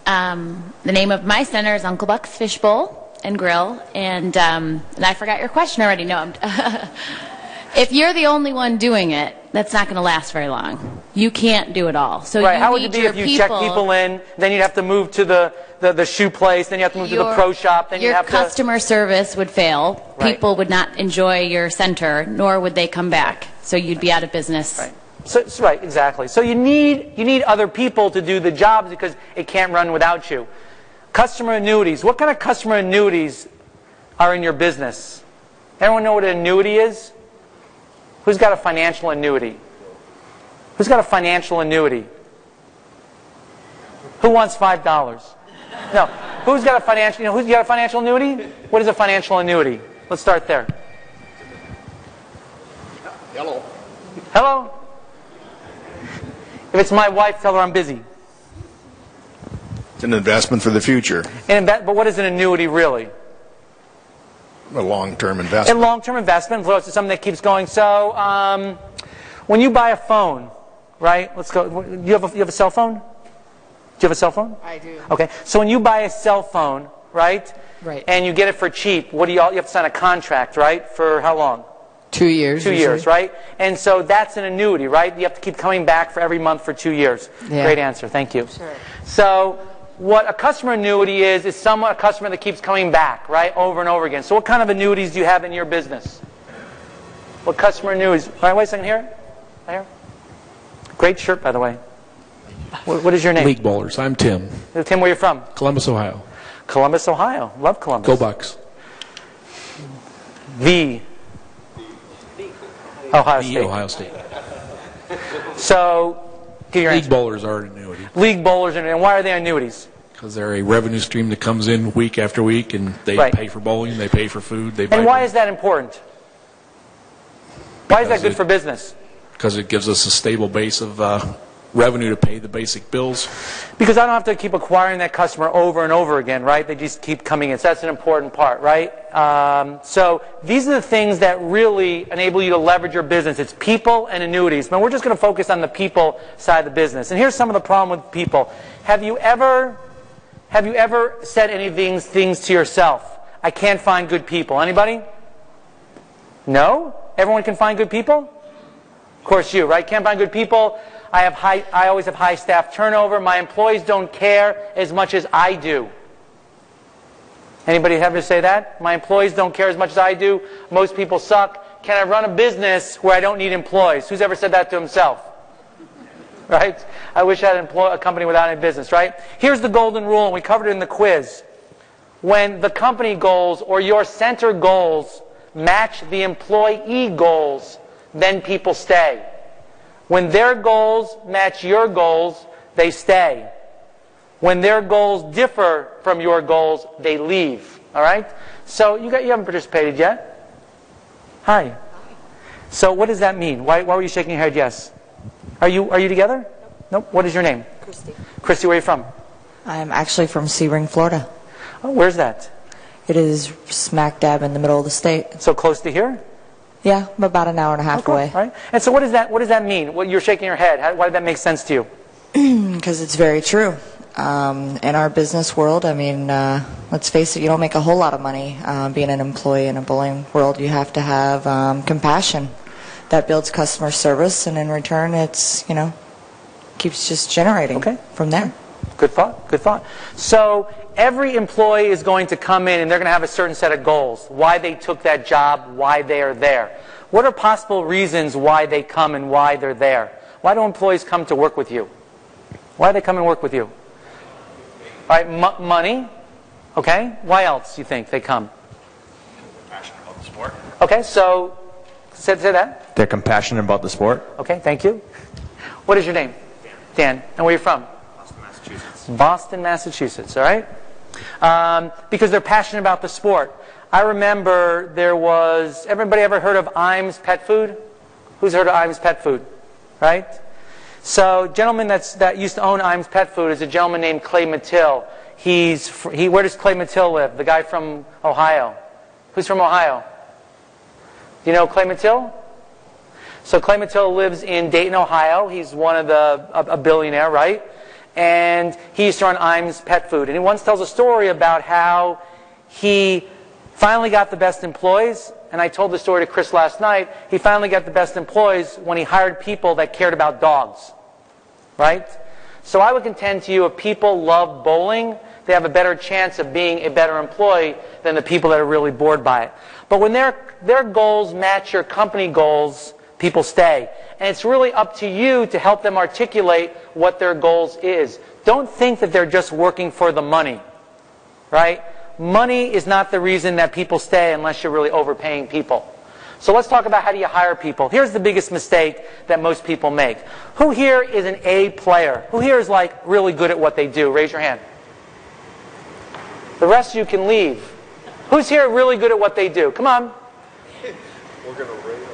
The name of my center is Uncle Buck's Fishbowl and Grill. And I forgot your question already. No, if you're the only one doing it, that's not going to last very long. You can't do it all. So right. you How would need it be your if you check people in, then you'd have to move to the shoe place, then you have to move to the pro shop, then you have to... Your customer service would fail. Right. People would not enjoy your center, nor would they come back. So you'd be out of business. Right. So right, exactly. So you need other people to do the jobs because it can't run without you. Customer annuities. What kind of customer annuities are in your business? Everyone know what an annuity is? Who's got a financial annuity? Who's got a financial annuity? Who wants $5? No. Who's got a financial annuity? What is a financial annuity? Let's start there. Hello. Hello? If it's my wife, tell her I'm busy. It's an investment for the future. But what is an annuity really? A long-term investment. A long-term investment, so it's something that keeps going. So, When you buy a phone, right? Let's go. You have a cell phone? Do you have a cell phone? I do. Okay. So when you buy a cell phone, right? Right. And you get it for cheap, what do you have to sign a contract, right? For how long? 2 years. 2 years, right? And so that's an annuity, right? You have to keep coming back for every month for 2 years. Yeah. Great answer. Thank you. Sure. So what a customer annuity is a customer that keeps coming back, right? Over and over again. So what kind of annuities do you have in your business? What customer annuities? All right, wait a second here. Right here. Great shirt, by the way. What is your name? League Bowlers. I'm Tim. Tim, where are you from? Columbus, Ohio. Columbus, Ohio. Love Columbus. Go Bucks. Ohio State. So, give your League answer. Bowlers are an annuity. League bowlers, and why are they annuities? Because they're a revenue stream that comes in week after week, and they Right. pay for bowling, they pay for food, they buy. And why is that important? Why is that good for business? Because it gives us a stable base of revenue to pay the basic bills. Because I don't have to keep acquiring that customer over and over again, right? They just keep coming in. So that's an important part, right? So these are the things that really enable you to leverage your business. It's people and annuities. But we're just going to focus on the people side of the business. And here's some of the problem with people. Have you ever said any of these things to yourself? I can't find good people. Anybody? No? Everyone can find good people? Of course you, right? Can't find good people. I always have high staff turnover. My employees don't care as much as I do. Anybody ever say that? My employees don't care as much as I do. Most people suck. Can I run a business where I don't need employees? Who's ever said that to himself? Right? I wish I had a company without any business, right? Here's the golden rule, and we covered it in the quiz. When the company goals or your center goals match the employee goals, then people stay. When their goals match your goals, they stay. When their goals differ from your goals, they leave. All right? So you haven't participated yet? Hi. So what does that mean? Why were you shaking your head yes? Are you together? Nope. What is your name? Christy. Christy, where are you from? I'm actually from Sebring, Florida. Oh, where's that? It is smack dab in the middle of the state. So close to here? Yeah, I'm about an hour and a half away. All right. And so what does that mean? You're shaking your head. Why did that make sense to you? Because it's very true. In our business world, I mean, let's face it, you don't make a whole lot of money being an employee in a bowling world. You have to have compassion. That builds customer service, and in return, it's, keeps just generating from there. Good thought. Good thought. So every employee is going to come in and they're going to have a certain set of goals. Why they took that job, why they are there. What are possible reasons why they come and why they're there? Why do employees come to work with you? Why do they come and work with you? All right, money. Okay. Why else do you think they come? Passionate about the sport. Okay, so say that. They're compassionate about the sport. Okay, thank you. What is your name? Dan. And where are you from? Boston, Massachusetts, all right? Because they're passionate about the sport. I remember everybody ever heard of Imes Pet Food? Who's heard of Imes Pet Food? Right? So, gentleman that used to own Imes Pet Food is a gentleman named Clay Mattill. Where does Clay Mattill live? The guy from Ohio. Who's from Ohio? Do you know Clay Mattill? So Clay Mattill lives in Dayton, Ohio. He's a billionaire, right? And he used to run Imes Pet Food. And he once tells a story about how he finally got the best employees. And I told the story to Chris last night. He finally got the best employees when he hired people that cared about dogs. Right? So I would contend to you, if people love bowling, they have a better chance of being a better employee than the people that are really bored by it. But when their goals match your company goals, people stay. And it's really up to you to help them articulate what their goals is. Don't think that they're just working for the money. Right? Money is not the reason that people stay unless you're really overpaying people. So let's talk about how do you hire people. Here's the biggest mistake that most people make. Who here is an A player? Who here is really good at what they do? Raise your hand. The rest of you can leave. Who's here really good at what they do? Come on. We're going to rate them.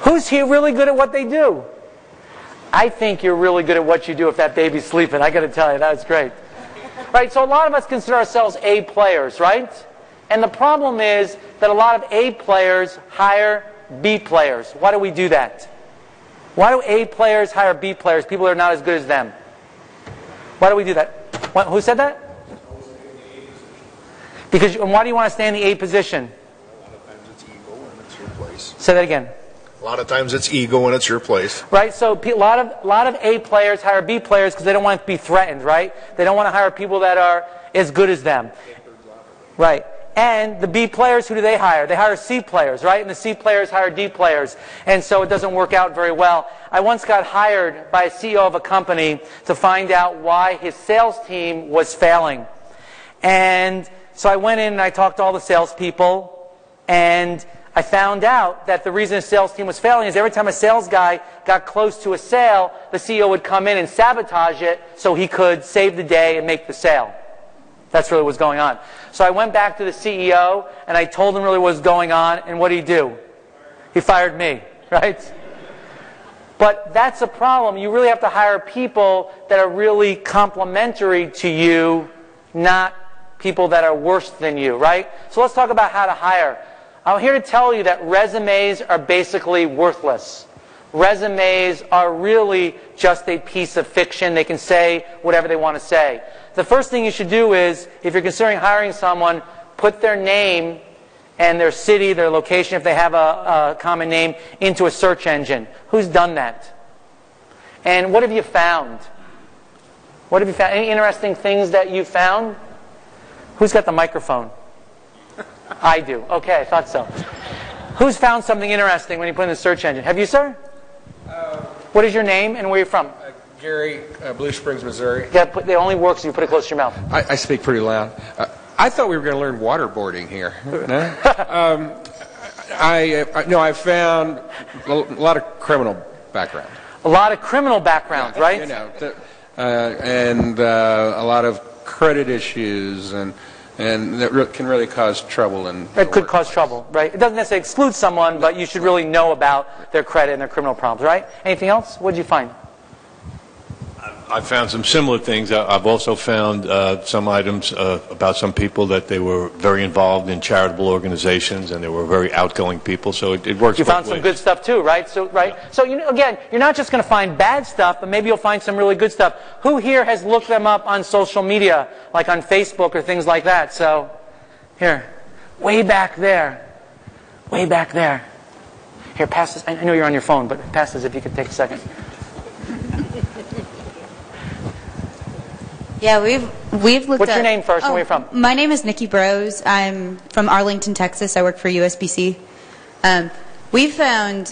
Who's here really good at what they do? I think you're really good at what you do if that baby's sleeping. I got to tell you, that's great. Right, so a lot of us consider ourselves A players, right? And the problem is that a lot of A players hire B players. Why do we do that? Why do A players hire B players, people that are not as good as them? Why do we do that? Who said that? Because, and why do you want to stay in the A position? Say that again. A lot of times it's ego and it's your place. Right, so a lot of A players hire B players because they don't want to be threatened, right? They don't want to hire people that are as good as them. Right. And the B players, who do they hire? They hire C players, right? And the C players hire D players. And so it doesn't work out very well. I once got hired by a CEO of a company to find out why his sales team was failing. And so I went in and I talked to all the salespeople, and I found out that the reason his sales team was failing is every time a sales guy got close to a sale, the CEO would come in and sabotage it so he could save the day and make the sale. That's really what's going on. So I went back to the CEO and I told him really what was going on, and what did he do? He fired me, right? But that's a problem. You really have to hire people that are really complementary to you, not people that are worse than you, right? So let's talk about how to hire. I'm here to tell you that resumes are basically worthless. Resumes are really just a piece of fiction. They can say whatever they want to say. The first thing you should do is, if you're considering hiring someone, put their name and their city, their location, if they have a common name, into a search engine. Who's done that? And what have you found? What have you found? Any interesting things that you found? Who's got the microphone? I do. Okay, I thought so. Who's found something interesting when you put in the search engine? Have you, sir? What is your name and where are you from? Gary, Blue Springs, Missouri. Yeah, it only works if you put it close to your mouth. I speak pretty loud. I thought we were going to learn waterboarding here. No? I found a lot of criminal background. A lot of criminal background, right? You know, and a lot of credit issues, and that can really cause trouble. It could cause trouble, right? It doesn't necessarily exclude someone, but you should really know about their credit and their criminal problems, right? Anything else? What did you find? I found some similar things. I've also found some items about some people that they were very involved in charitable organizations and they were very outgoing people. So it works. You found some good stuff too, right? So again, you're not just going to find bad stuff, but maybe you'll find some really good stuff. Who here has looked them up on social media, like on Facebook or things like that? So here, way back there, way back there. Here, pass this. I know you're on your phone, but pass this if you could take a second. Yeah, we've looked at... What's your name first and where are you from? My name is Nikki Brose. I'm from Arlington, Texas. I work for USBC. We've done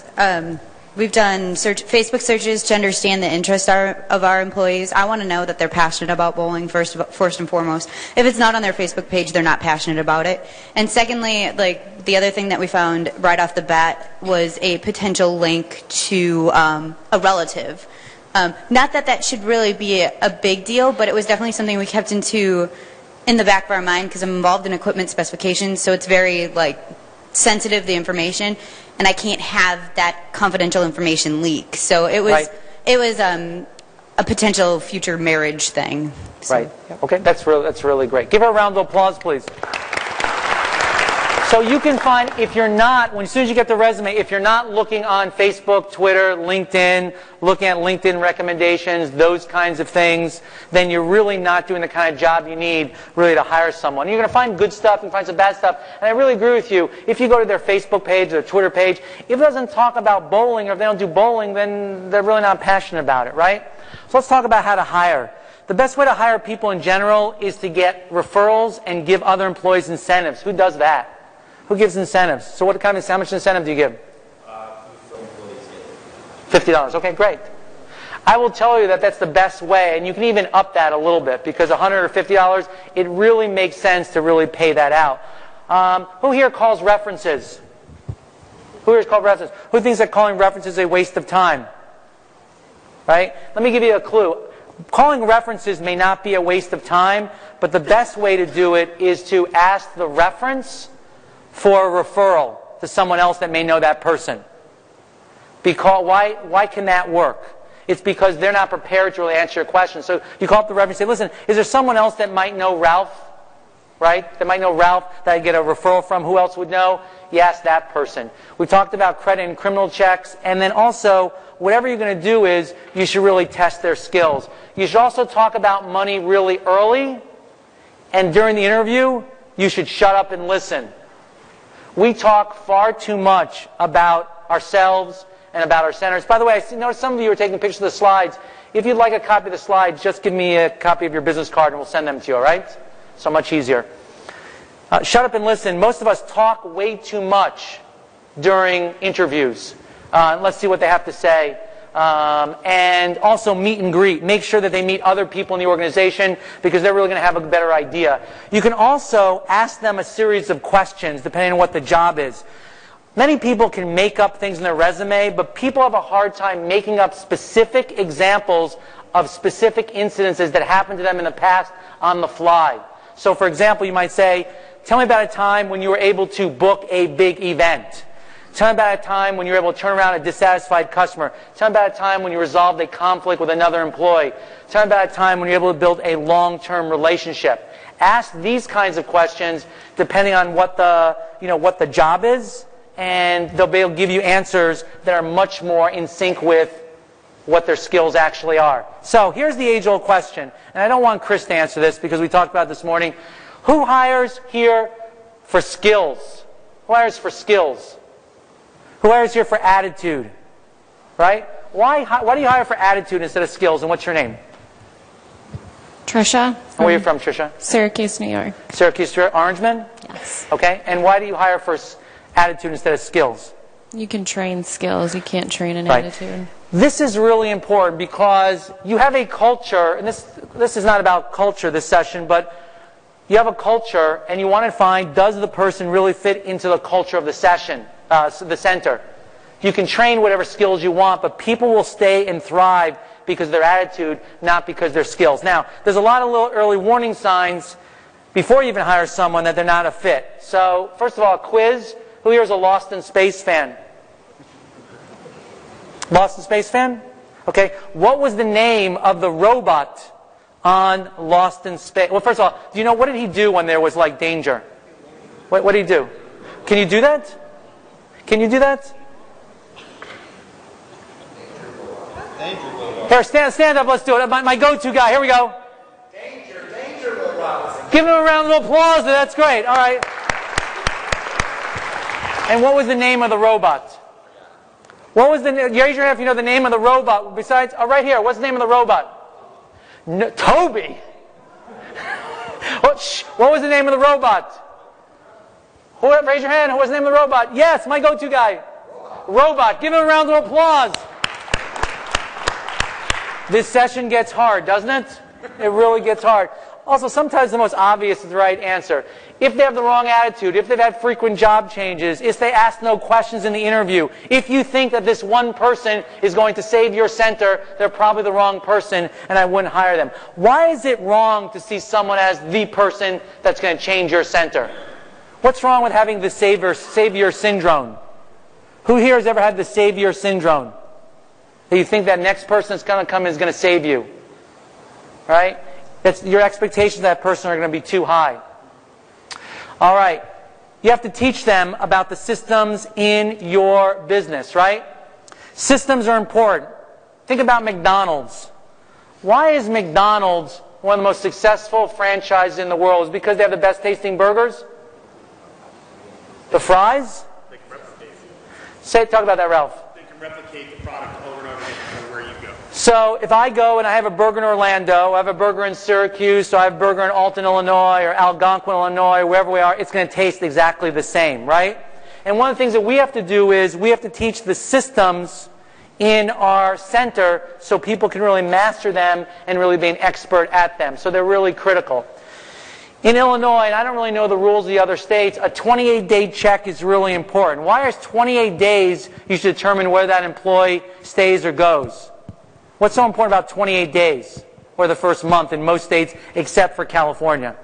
Facebook searches to understand the interest of our employees. I want to know that they're passionate about bowling first and foremost. If it's not on their Facebook page, they're not passionate about it. And secondly, like the other thing that we found right off the bat was a potential link to a relative. Not that should really be a big deal, but it was definitely something we kept in the back of our mind because I'm involved in equipment specifications, so it's very sensitive, the information, and I can't have that confidential information leak. So it was a potential future marriage thing. So, right. Okay, that's really great. Give her a round of applause, please. So you can find, if you're not, as soon as you get the resume, if you're not looking on Facebook, Twitter, LinkedIn, looking at LinkedIn recommendations, those kinds of things, then you're really not doing the kind of job you need really to hire someone. You're going to find good stuff and find some bad stuff. And I really agree with you. If you go to their Facebook page, their Twitter page, if it doesn't talk about bowling or if they don't do bowling, then they're really not passionate about it, right? So let's talk about how to hire. The best way to hire people in general is to get referrals and give other employees incentives. Who does that? Who gives incentives? So how much incentive do you give? $50. Okay, great. I will tell you that that's the best way, and you can even up that a little bit because $100 or $50, it really makes sense to really pay that out. Who here calls references? Who here calls references? Who thinks that calling references is a waste of time? Right? Let me give you a clue. Calling references may not be a waste of time, but the best way to do it is to ask the reference for a referral to someone else that may know that person. Because why can that work? It's because they're not prepared to really answer your question. So you call up the reference and say, listen, is there someone else that might know Ralph? Right? That might know Ralph that I get a referral from? Who else would know? you ask that person. We talked about credit and criminal checks, and then also, whatever you're going to do is, you should really test their skills. You should also talk about money really early, and during the interview, you should shut up and listen. We talk far too much about ourselves and about our centers. By the way, I noticed some of you are taking pictures of the slides. If you'd like a copy of the slides, just give me a copy of your business card and we'll send them to you, all right? So much easier. Shut up and listen. Most of us talk way too much during interviews. Let's see what they have to say. And also meet and greet. Make sure that they meet other people in the organization because they're really going to have a better idea. You can also ask them a series of questions depending on what the job is. Many people can make up things in their resume, but people have a hard time making up specific examples of specific incidences that happened to them in the past on the fly. So for example, you might say, tell me about a time when you were able to book a big event. Tell me about a time when you were able to turn around a dissatisfied customer. Tell me about a time when you resolved a conflict with another employee. Tell me about a time when you were able to build a long-term relationship. Ask these kinds of questions depending on what the job is, and they'll be able to give you answers that are much more in sync with what their skills actually are. So here's the age-old question, and I don't want Chris to answer this because we talked about it this morning. Who hires here for skills? Who hires for skills? Who hires here for attitude? Right? Why do you hire for attitude instead of skills, and what's your name? Trisha. Where are you from, Trisha? Syracuse, New York. Syracuse, Orangeman? Yes. Okay, and why do you hire for attitude instead of skills? You can train skills, you can't train an Right. attitude. This is really important because you have a culture, and this is not about culture, this session, but you have a culture and you want to find, does the person really fit into the culture of the session, the center? You can train whatever skills you want, but people will stay and thrive because of their attitude, not because of their skills. Now, there's a lot of little early warning signs before you even hire someone that they're not a fit. So, first of all, a quiz. Who here is a Lost in Space fan? Lost in Space fan? Okay. What was the name of the robot on Lost in Space? Well, first of all, do you know what did he do when there was like danger? What did he do? Can you do that? Can you do that? Here, stand up. Let's do it. My go-to guy. Here we go. Danger, Will Robinson. Give him a round of applause. That's great. All right. And what was the name of the robot? What was raise your hand if you know the name of the robot. Besides, right here, what's the name of the robot? No, Toby. What was the name of the robot? Raise your hand. Who was the name of the robot? Yes, my go-to guy. Robot. Give him a round of applause. This session gets hard, doesn't it? It really gets hard. Also, sometimes the most obvious is the right answer. If they have the wrong attitude, if they've had frequent job changes, if they ask no questions in the interview, if you think that this one person is going to save your center, they're probably the wrong person, and I wouldn't hire them. Why is it wrong to see someone as the person that's going to change your center? What's wrong with having the savior syndrome? Who here has ever had the savior syndrome? That you think that next person that's going to come is going to save you. Right? Your expectations of that person are going to be too high. All right. You have to teach them about the systems in your business, right? Systems are important. Think about McDonald's. Why is McDonald's one of the most successful franchises in the world? Is it because they have the best tasting burgers? The fries? They can replicate. Talk about that, Ralph. They can replicate the product over and over again no matter where you go. So if I go and I have a burger in Orlando, I have a burger in Syracuse, so I have a burger in Alton, Illinois, or Algonquin, Illinois, wherever we are, it's going to taste exactly the same, right? And one of the things that we have to do is we have to teach the systems in our center so people can really master them and really be an expert at them. So they're really critical. In Illinois, and I don't really know the rules of the other states, a 28-day check is really important. Why is 28 days you should determine whether that employee stays or goes? What's so important about 28 days, or the first month in most states except for California?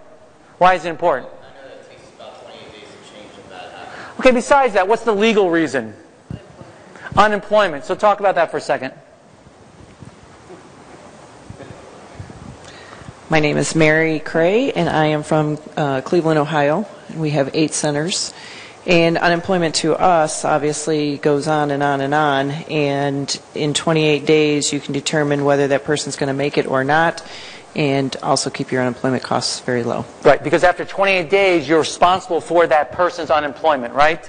Why is it important? I know that it takes about 28 days to change a bad habit. Okay, besides that, what's the legal reason? Unemployment. So talk about that for a second. My name is Mary Cray, and I am from Cleveland, Ohio. We have 8 centers. And unemployment to us obviously goes on and on and on. And in 28 days, you can determine whether that person's going to make it or not, and also keep your unemployment costs very low. Right, because after 28 days, you're responsible for that person's unemployment, right?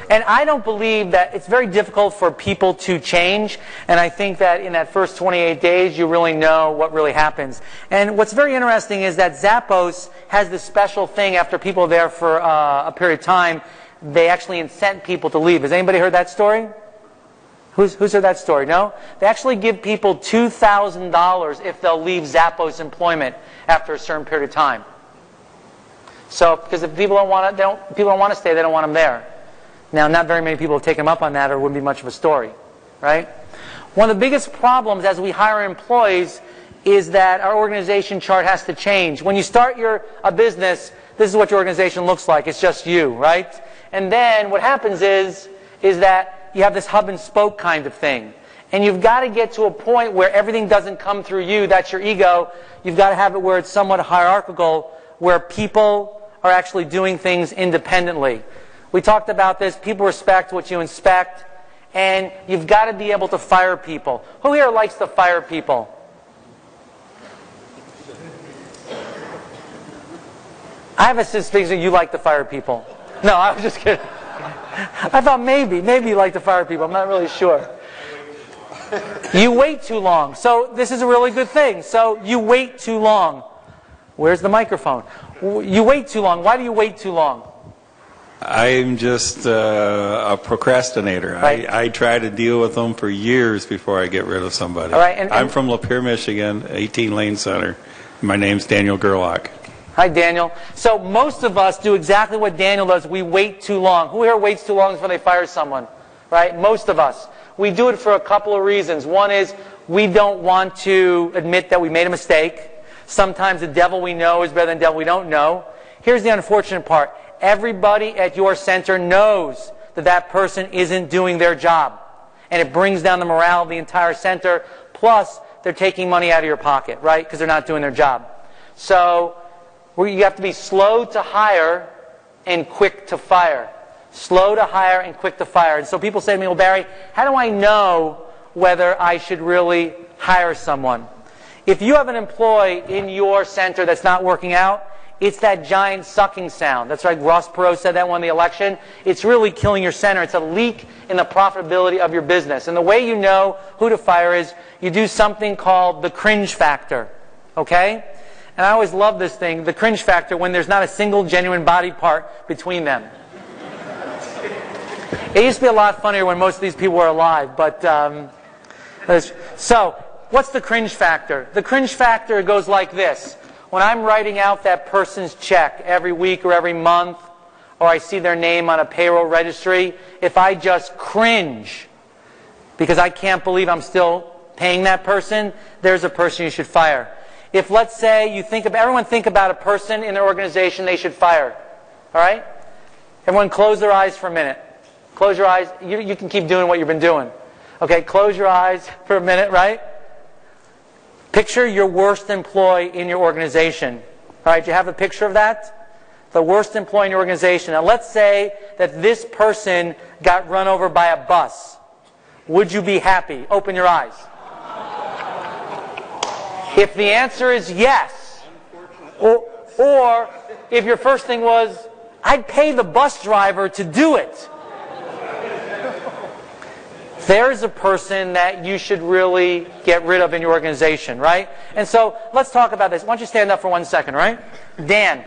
And I don't believe that it's very difficult for people to change. And I think that in that first 28 days, you really know what really happens. And what's very interesting is that Zappos has this special thing after people are there for a period of time. They actually incent people to leave. Has anybody heard that story? Who's heard that story? No? They actually give people $2,000 if they'll leave Zappos employment after a certain period of time. So, because if people don't want to stay, they don't want them there. Now, not very many people have taken them up on that, or it wouldn't be much of a story, right? One of the biggest problems as we hire employees is that our organization chart has to change. When you start a business, this is what your organization looks like. It's just you, right? And then what happens is that you have this hub and spoke kind of thing. And you've got to get to a point where everything doesn't come through you. That's your ego. You've got to have it where it's somewhat hierarchical, where people are actually doing things independently. We talked about this. People respect what you inspect. And you've got to be able to fire people. Who here likes to fire people? I have a suspicion you like to fire people. No, I was just kidding. I thought maybe you like to fire people. I'm not really sure. You wait too long. So this is a really good thing. So you wait too long. Where's the microphone? You wait too long. Why do you wait too long? I'm just a procrastinator. Right. I try to deal with them for years before I get rid of somebody. All right, I'm from Lapeer, Michigan, 18 Lane Center. My name's Daniel Gerlach. Hi, Daniel. So most of us do exactly what Daniel does. We wait too long. Who here waits too long before they fire someone? Right? Most of us. We do it for a couple of reasons. One is we don't want to admit that we made a mistake. Sometimes the devil we know is better than the devil we don't know. Here's the unfortunate part. Everybody at your center knows that that person isn't doing their job. And it brings down the morale of the entire center. Plus, they're taking money out of your pocket, right? Because they're not doing their job. So you have to be slow to hire and quick to fire. Slow to hire and quick to fire. And so people say to me, well, Barry, how do I know whether I should really hire someone? If you have an employee in your center that's not working out, it's that giant sucking sound. That's right, Ross Perot said that won the election. It's really killing your center. It's a leak in the profitability of your business. And the way you know who to fire is you do something called the cringe factor. Okay? And I always love this thing, the cringe factor, when there's not a single genuine body part between them. It used to be a lot funnier when most of these people were alive, but so what's the cringe factor? The cringe factor goes like this. When I'm writing out that person's check every week or every month, or I see their name on a payroll registry, if I just cringe because I can't believe I'm still paying that person, there's a person you should fire. If, let's say, everyone think about a person in their organization they should fire. All right? Everyone close their eyes for a minute. Close your eyes. You can keep doing what you've been doing. Okay, close your eyes for a minute, right? Picture your worst employee in your organization. All right, do you have a picture of that? The worst employee in your organization. Now, let's say that this person got run over by a bus. Would you be happy? Open your eyes. If the answer is yes, or if your first thing was, I'd pay the bus driver to do it. There's a person that you should really get rid of in your organization, right? And so let's talk about this. Why don't you stand up for 1 second, right? Dan.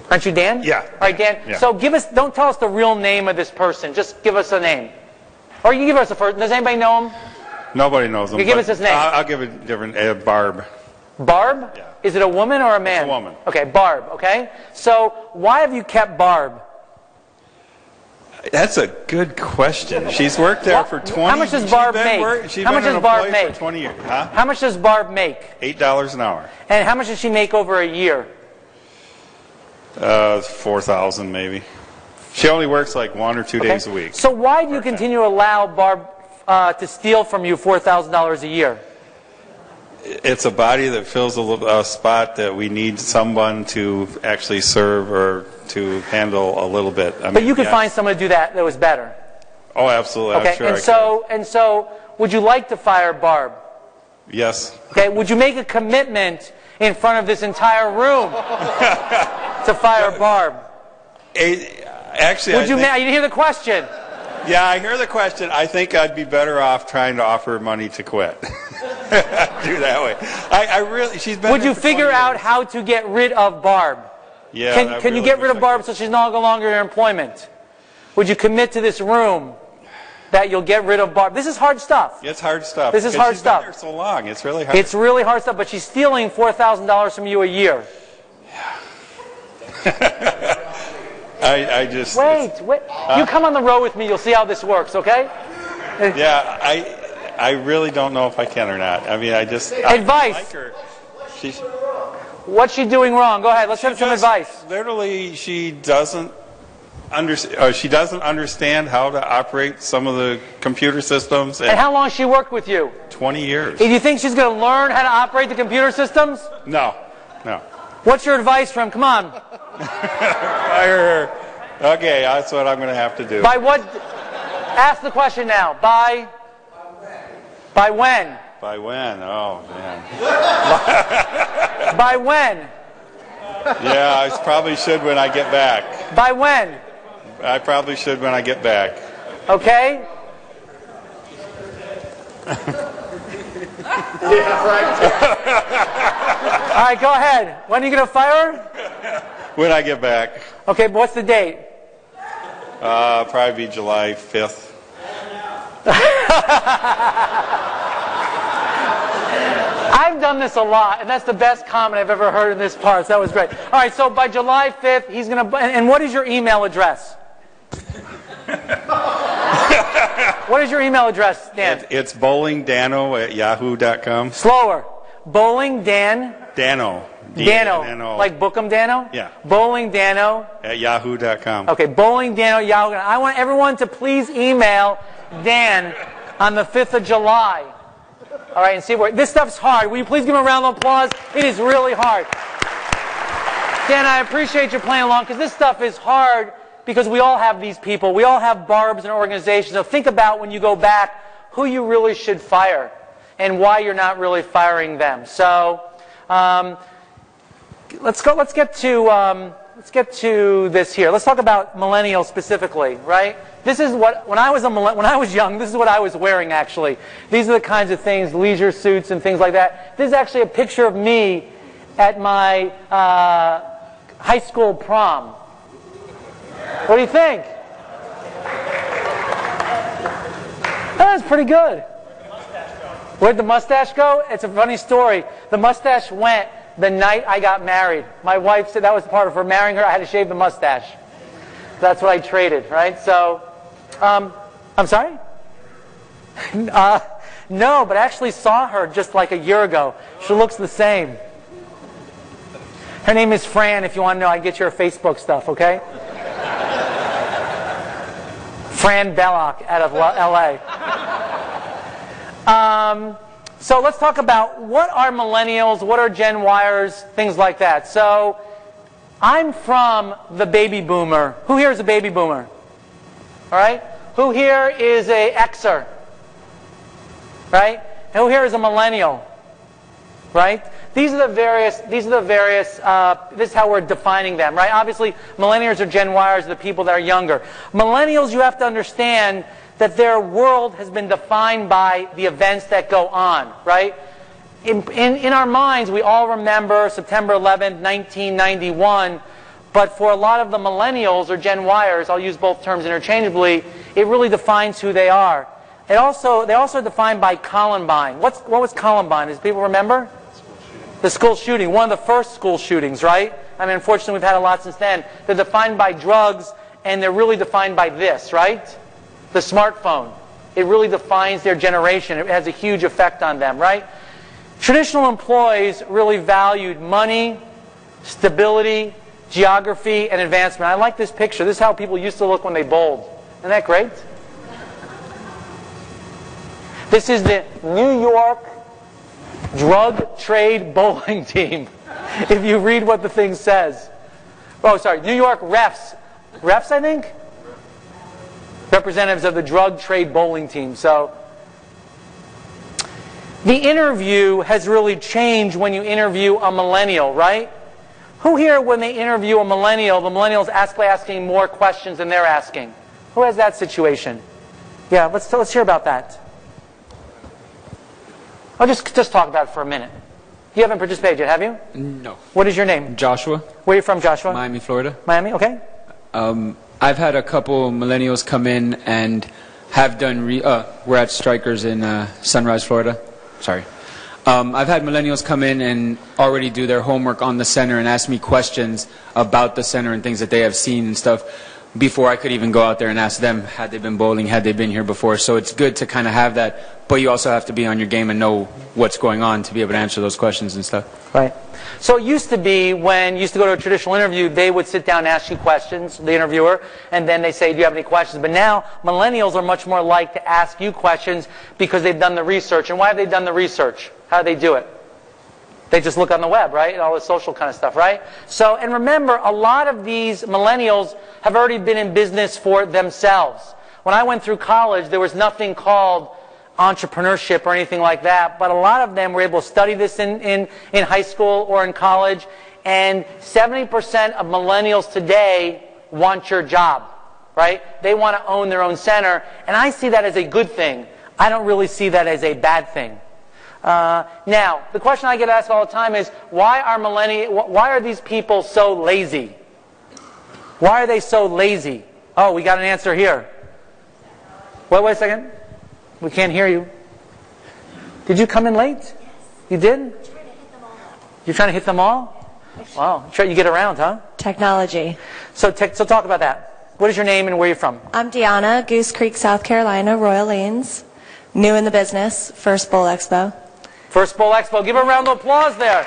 Aren't you Dan? Yeah. All right, Dan. Yeah. So don't tell us the real name of this person. Just give us a name. Or you can give us a first. Does anybody know him? Nobody knows him. You give us his name. I'll give it different. Barb. Barb? Yeah. Is it a woman or a man? It's a woman. Okay, Barb, okay? So why have you kept Barb? That's a good question. She's worked there for 20 years. How much does Barb make? She's How been much an does Barb employee make? for 20 years. Huh? How much does Barb make? $8 an hour. And how much does she make over a year? 4,000 maybe. She only works like 1 or 2 days a week. So why do you continue to allow Barb to steal from you $4,000 a year? It's a body that fills a spot that we need someone to actually serve or to handle a little bit. But you could find someone to do that was better. Oh, absolutely. Okay, I'm sure and so, would you like to fire Barb? Yes. Okay, would you make a commitment in front of this entire room to fire Barb? Actually, you didn't hear the question. Yeah, I hear the question. I think I'd be better off trying to offer money to quit. Do that way. I really, she's been. Would you figure out how to get rid of Barb? Yeah. Can you get rid of Barb so she's no longer in employment? Would you commit to this room that you'll get rid of Barb? This is hard stuff. It's hard stuff. This is hard stuff. She's been there so long. It's really hard. It's really hard stuff. But she's stealing $4,000 from you a year. I just wait. You come on the road with me. You'll see how this works. Okay? Yeah. I really don't know if I can or not. I mean, advice. I like her. What's she doing wrong? Go ahead. Let's have some advice. Literally, she doesn't understand how to operate some of the computer systems. And how long has she worked with you? 20 years. Do you think she's going to learn how to operate the computer systems? No. What's your advice from? Come on. Fire her. Okay, that's what I'm going to have to do. By what? Ask the question now. By when? By when? Oh, man. By when? Yeah, I probably should when I get back. By when? I probably should when I get back. Okay? Yeah, right. All right, go ahead. When are you going to fire her? When I get back. Okay, but what's the date? Probably be July 5th. I've done this a lot, and that's the best comment I've ever heard in this part. So that was great. All right, so by July 5th, he's going to... And what is your email address? What is your email address, Dan? It's bowlingdano@yahoo.com. Slower. Bowling Dan... Dano. Dano. Like Bookham Dano? Yeah. Bowling Dano. @yahoo.com. Okay, Bowling Dano, Yahoo. I want everyone to please email Dan on the 5th of July. All right, and see where... This stuff's hard. Will you please give him a round of applause? It is really hard. Dan, I appreciate you playing along because this stuff is hard because we all have these people. We all have Barbs in organizations. So think about when you go back who you really should fire and why you're not really firing them. So let's get to this here. Let's talk about millennials specifically, right? This is what when I was young. This is what I was wearing. Actually, these are the kinds of things, leisure suits and things like that. This is actually a picture of me at my high school prom. What do you think? That's pretty good. Where'd the mustache go? It's a funny story. The mustache went the night I got married. My wife said that was part of her marrying her. I had to shave the mustache. That's what I traded, right? So, I'm sorry? No, but I actually saw her just like a year ago. She looks the same. Her name is Fran. If you want to know, I can get you her Facebook stuff, okay? Fran Belloc out of L.A. So let's talk about what are millennials, what are Gen Yers, things like that. So I'm from the baby boomer. Who here is a baby boomer? All right? Who here is a Xer? Right? And who here is a millennial? Right? This is how we're defining them, right? Obviously, millennials or Gen Yers are the people that are younger. Millennials, you have to understand that their world has been defined by the events that go on, right? In our minds, we all remember September 11th, 1991, but for a lot of the millennials or Gen Yers, I'll use both terms interchangeably, it really defines who they are. They're also defined by Columbine. What was Columbine? Does people remember? The school shooting, one of the first school shootings, right? I mean, unfortunately, we've had a lot since then. They're defined by drugs, and they're really defined by this, right? The smartphone. It really defines their generation. It has a huge effect on them, right? Traditional employees really valued money, stability, geography, and advancement. I like this picture. This is how people used to look when they bowled. Isn't that great? This is the New York Drug trade bowling team. If you read what the thing says. Oh, sorry, New York refs. Refs, I think? Representatives of the drug trade bowling team. So, the interview has really changed when you interview a millennial, right? Who here, when they interview a millennial, the millennials asking more questions than they're asking? Who has that situation? Yeah, let's hear about that. I'll just talk about it for a minute. You haven't participated yet, have you? No. What is your name? Joshua. Where are you from, Joshua? Miami, Florida. Miami, okay. I've had a couple millennials come in and have done, we're at Strikers in Sunrise, Florida. Sorry. I've had millennials come in and already do their homework on the center and ask me questions about the center and things that they have seen and stuff before I could even go out there and ask them, had they been bowling, had they been here before. So it's good to kind of have that, but you also have to be on your game and know what's going on to be able to answer those questions and stuff. Right. So it used to be when you used to go to a traditional interview, they would sit down and ask you questions, the interviewer, and then they say, do you have any questions? But now, millennials are much more like to ask you questions because they've done the research. And why have they done the research? How do they do it? They just look on the web, right? And all this social kind of stuff, right? So, and remember, a lot of these millennials have already been in business for themselves. When I went through college, there was nothing called entrepreneurship or anything like that, but a lot of them were able to study this in high school or in college, and 70% of millennials today want your job, right? They want to own their own center, and I see that as a good thing. I don't really see that as a bad thing. Now, the question I get asked all the time is, why are these people so lazy? Why are they so lazy? Oh, we got an answer here. Wait a second. We can't hear you. Did you come in late? Yes. You did? You're trying to hit them all? Wow. You get around, huh? Technology. So talk about that. What is your name and where are you from? I'm Deanna, Goose Creek, South Carolina, Royal Lanes. New in the business, first Bowl Expo. First Bowl Expo. Give a round of applause there.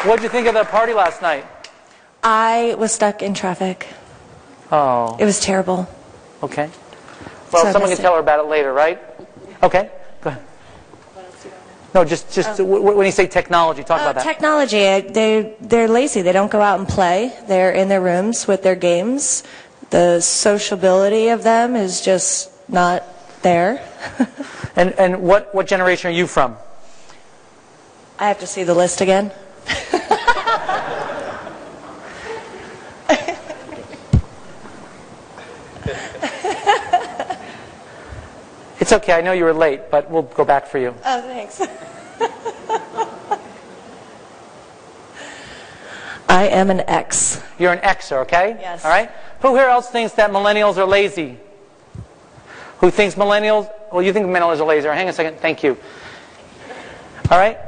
What did you think of the party last night? I was stuck in traffic. Oh. It was terrible. Okay. Well, So someone can tell her about it later, right? Okay. Go ahead. No, just when you say technology, talk about that. Technology. They're lazy. They don't go out and play. They're in their rooms with their games. The sociability of them is just not there. And what generation are you from? I have to see the list again. It's okay. I know you were late, but we'll go back for you. Oh, thanks. I am an X. You're an Xer, okay? Yes. All right. Who here else thinks that millennials are lazy? Who thinks millennials? Well, you think millennials are lazy. Hang on a second. Thank you. All right.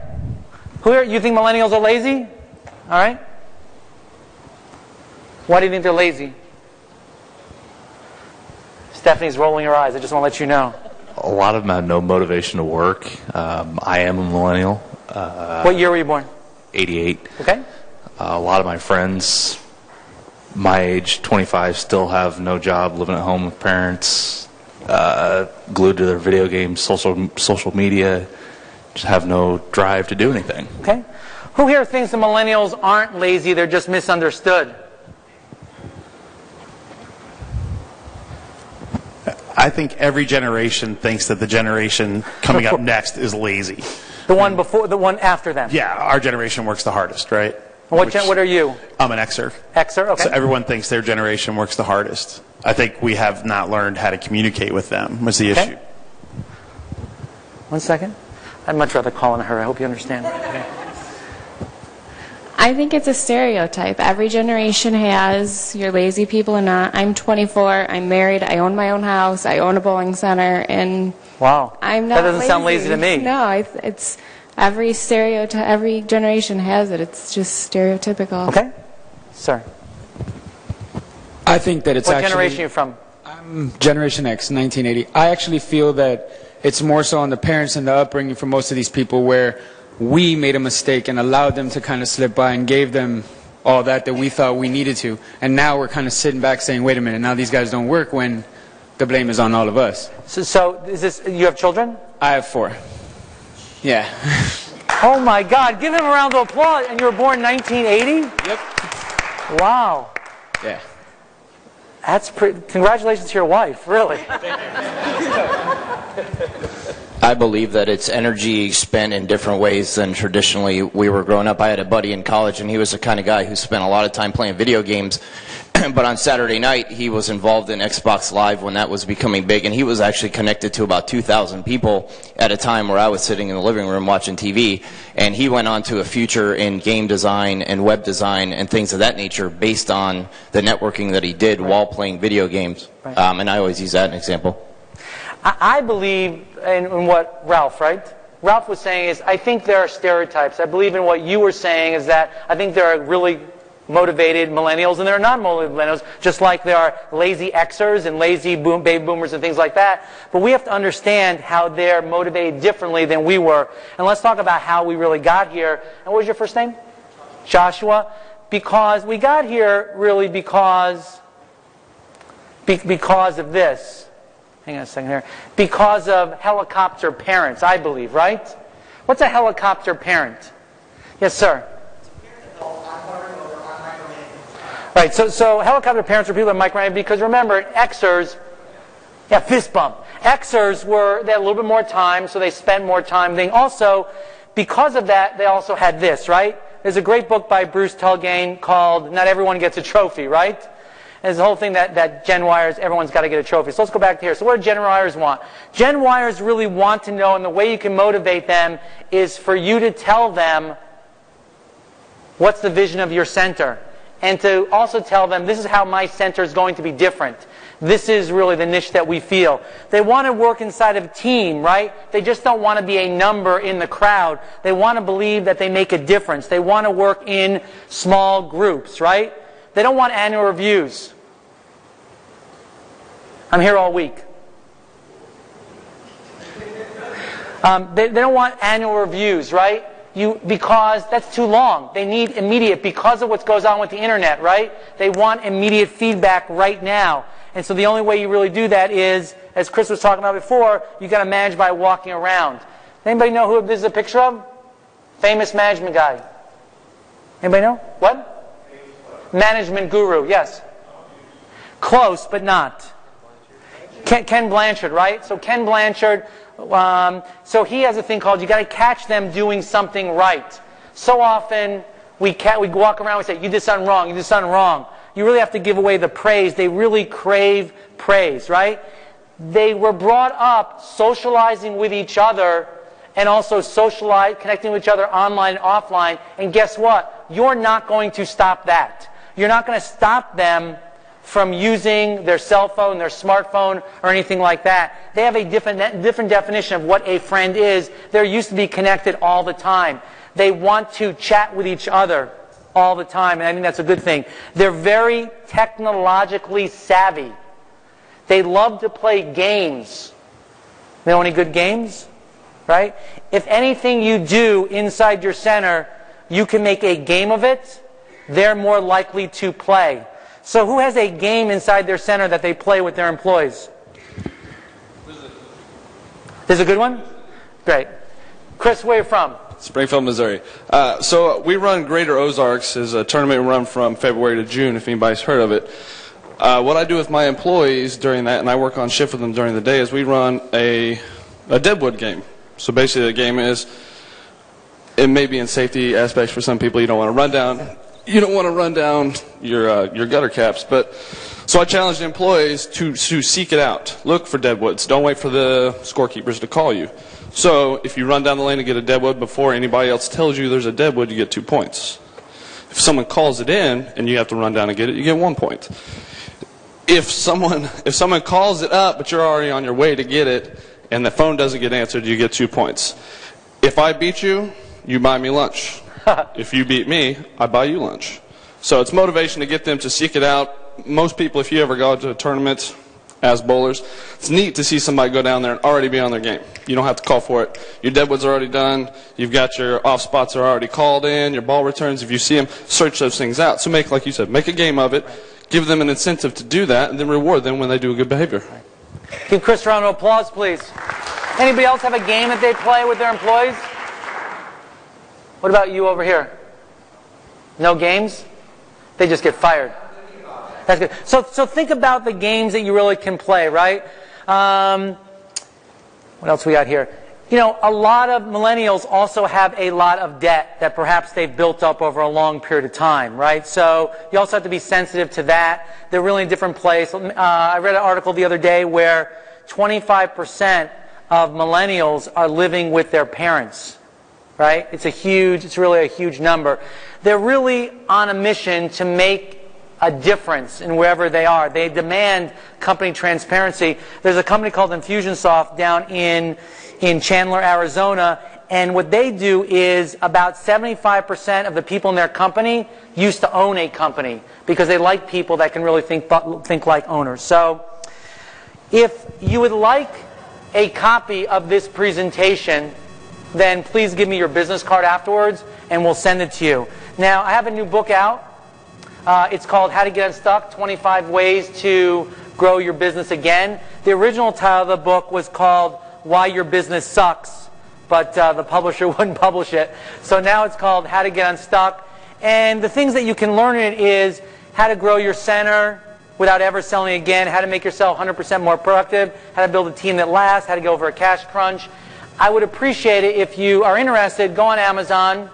Who here? You think millennials are lazy? All right. Why do you think they're lazy? Stephanie's rolling her eyes. I just want to let you know. A lot of them have no motivation to work. I am a millennial. What year were you born? 88. Okay. A lot of my friends, my age, 25, still have no job, living at home with parents, glued to their video games, social media, just have no drive to do anything. Okay. Who here thinks the millennials aren't lazy, they're just misunderstood? I think every generation thinks that the generation coming up next is lazy. The one before, the one after them? Yeah, our generation works the hardest, right? What are you? I'm an Xer. Xer, okay. So everyone thinks their generation works the hardest. I think we have not learned how to communicate with them was the issue. 1 second. I'd much rather call in a hurry. I hope you understand. Okay. I think it's a stereotype. Every generation has your lazy people and not. I'm 24. I'm married. I own my own house. I own a bowling center. And wow, I'm not. That doesn't sound lazy to me. No, it's every stereotype. Every generation has it. It's just stereotypical. Okay, sir. I think that it's what actually... What generation are you from? I'm Generation X, 1980. I actually feel that it's more so on the parents and the upbringing for most of these people where we made a mistake and allowed them to kind of slip by and gave them all that we thought we needed to. And now we're kind of sitting back saying, wait a minute, now these guys don't work, when the blame is on all of us. So is this, you have children? I have 4. Yeah. Oh my God! Give him a round of applause. And you were born 1980? Yep. Wow. Yeah. That's pretty. Congratulations to your wife. Really. I believe that it's energy spent in different ways than traditionally we were growing up. I had a buddy in college, and he was the kind of guy who spent a lot of time playing video games. But on Saturday night, he was involved in Xbox Live when that was becoming big, and he was actually connected to about 2,000 people at a time where I was sitting in the living room watching TV. And he went on to a future in game design and web design and things of that nature based on the networking that he did while playing video games. And I always use that as an example. I believe in what Ralph was saying is, I think there are stereotypes. I believe in what you were saying is that I think there are really motivated millennials and there are non-motivated millennials, just like there are lazy Xers and lazy baby boomers and things like that. But we have to understand how they're motivated differently than we were. And let's talk about how we really got here. And what was your first name? Joshua. Because we got here really because of this. Hang on a second here. Because of helicopter parents, I believe, right? What's a helicopter parent? Yes, sir. Right, so helicopter parents are people that micromanage because remember, Xers, fist bump. Xers they had a little bit more time, so they spent more time. Also, because of that, they also had this, right? There's a great book by Bruce Tulgane called Not Everyone Gets a Trophy, right? And there's the whole thing that Gen Yers, everyone's got to get a trophy. So let's go back to here. So what do Gen Yers want? Gen Yers really want to know, and the way you can motivate them is for you to tell them what's the vision of your center. And to also tell them, this is how my center is going to be different. This is really the niche that we feel. They want to work inside of a team, right? They just don't want to be a number in the crowd. They want to believe that they make a difference. They want to work in small groups, right? They don't want annual reviews. I'm here all week. They don't want annual reviews, right? Because that's too long. They need immediate, because of what goes on with the internet, right? They want immediate feedback right now. And so the only way you really do that is, as Chris was talking about before, you got to manage by walking around. Anybody know who this is a picture of? Famous management guy. Anybody know? What? Management guru, yes. Close, but not. Ken Blanchard, right? So Ken Blanchard, so he has a thing called, you got to catch them doing something right. So often we walk around and we say, you did something wrong, you did something wrong. You really have to give away the praise. They really crave praise, right? They were brought up socializing with each other and also connecting with each other online and offline. And guess what? You're not going to stop that. You're not going to stop them from using their cell phone, their smartphone, or anything like that. They have a different definition of what a friend is. They're used to be connected all the time. They want to chat with each other all the time, and I think that's a good thing. They're very technologically savvy. They love to play games. You know any good games? Right? If anything you do inside your center, you can make a game of it, they're more likely to play. So who has a game inside their center that they play with their employees? There's a good one? Great. Chris, where are you from? Springfield, Missouri. So we run Greater Ozarks, is a tournament we run from February to June, if anybody's heard of it. What I do with my employees during that, and I work on shift with them during the day, is we run a deadwood game. So basically the game is, it may be in safety aspects for some people, you don't want to run down your gutter caps, but so I challenge the employees to seek it out. Look for deadwoods. Don't wait for the scorekeepers to call you. So if you run down the lane and get a deadwood before anybody else tells you there's a deadwood, you get 2 points. If someone calls it in and you have to run down and get it, you get 1 point. If someone calls it up but you're already on your way to get it and the phone doesn't get answered, you get 2 points. If I beat you, you buy me lunch. If you beat me, I buy you lunch. So it's motivation to get them to seek it out. Most people, if you ever go to a tournament as bowlers, it's neat to see somebody go down there and already be on their game. You don't have to call for it. Your deadwoods are already done. You've got your off spots are already called in. Your ball returns, if you see them, search those things out. So make, like you said, make a game of it. Give them an incentive to do that, and then reward them when they do a good behavior. Give Chris a round of applause, please. Anybody else have a game that they play with their employees? What about you over here? No games? They just get fired. That's good. So think about the games that you really can play, right? What else we got here? You know, a lot of millennials also have a lot of debt that perhaps they've built up over a long period of time, right? So you also have to be sensitive to that. They're really in a different place. I read an article the other day where 25% of millennials are living with their parents, right? It's really a huge number. They're really on a mission to make a difference in wherever they are. They demand company transparency. There's a company called Infusionsoft down in Chandler, Arizona, and what they do is about 75% of the people in their company used to own a company because they like people that can really think like owners. So if you would like a copy of this presentation, then please give me your business card afterwards and we'll send it to you. Now, I have a new book out. It's called How to Get Unstuck, 25 Ways to Grow Your Business Again. The original title of the book was called Why Your Business Sucks, but the publisher wouldn't publish it. So now it's called How to Get Unstuck. And the things that you can learn in it is how to grow your center without ever selling again, how to make yourself 100% more productive, how to build a team that lasts, how to get over a cash crunch. I would appreciate it if you are interested, go on Amazon.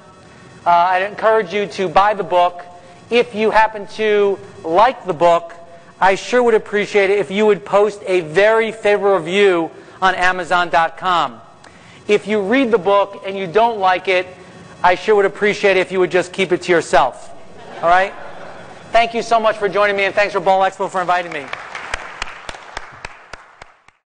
I'd encourage you to buy the book. If you happen to like the book, I sure would appreciate it if you would post a very favorable review on Amazon.com. If you read the book and you don't like it, I sure would appreciate it if you would just keep it to yourself. All right? Thank you so much for joining me, and thanks for Bowl Expo for inviting me.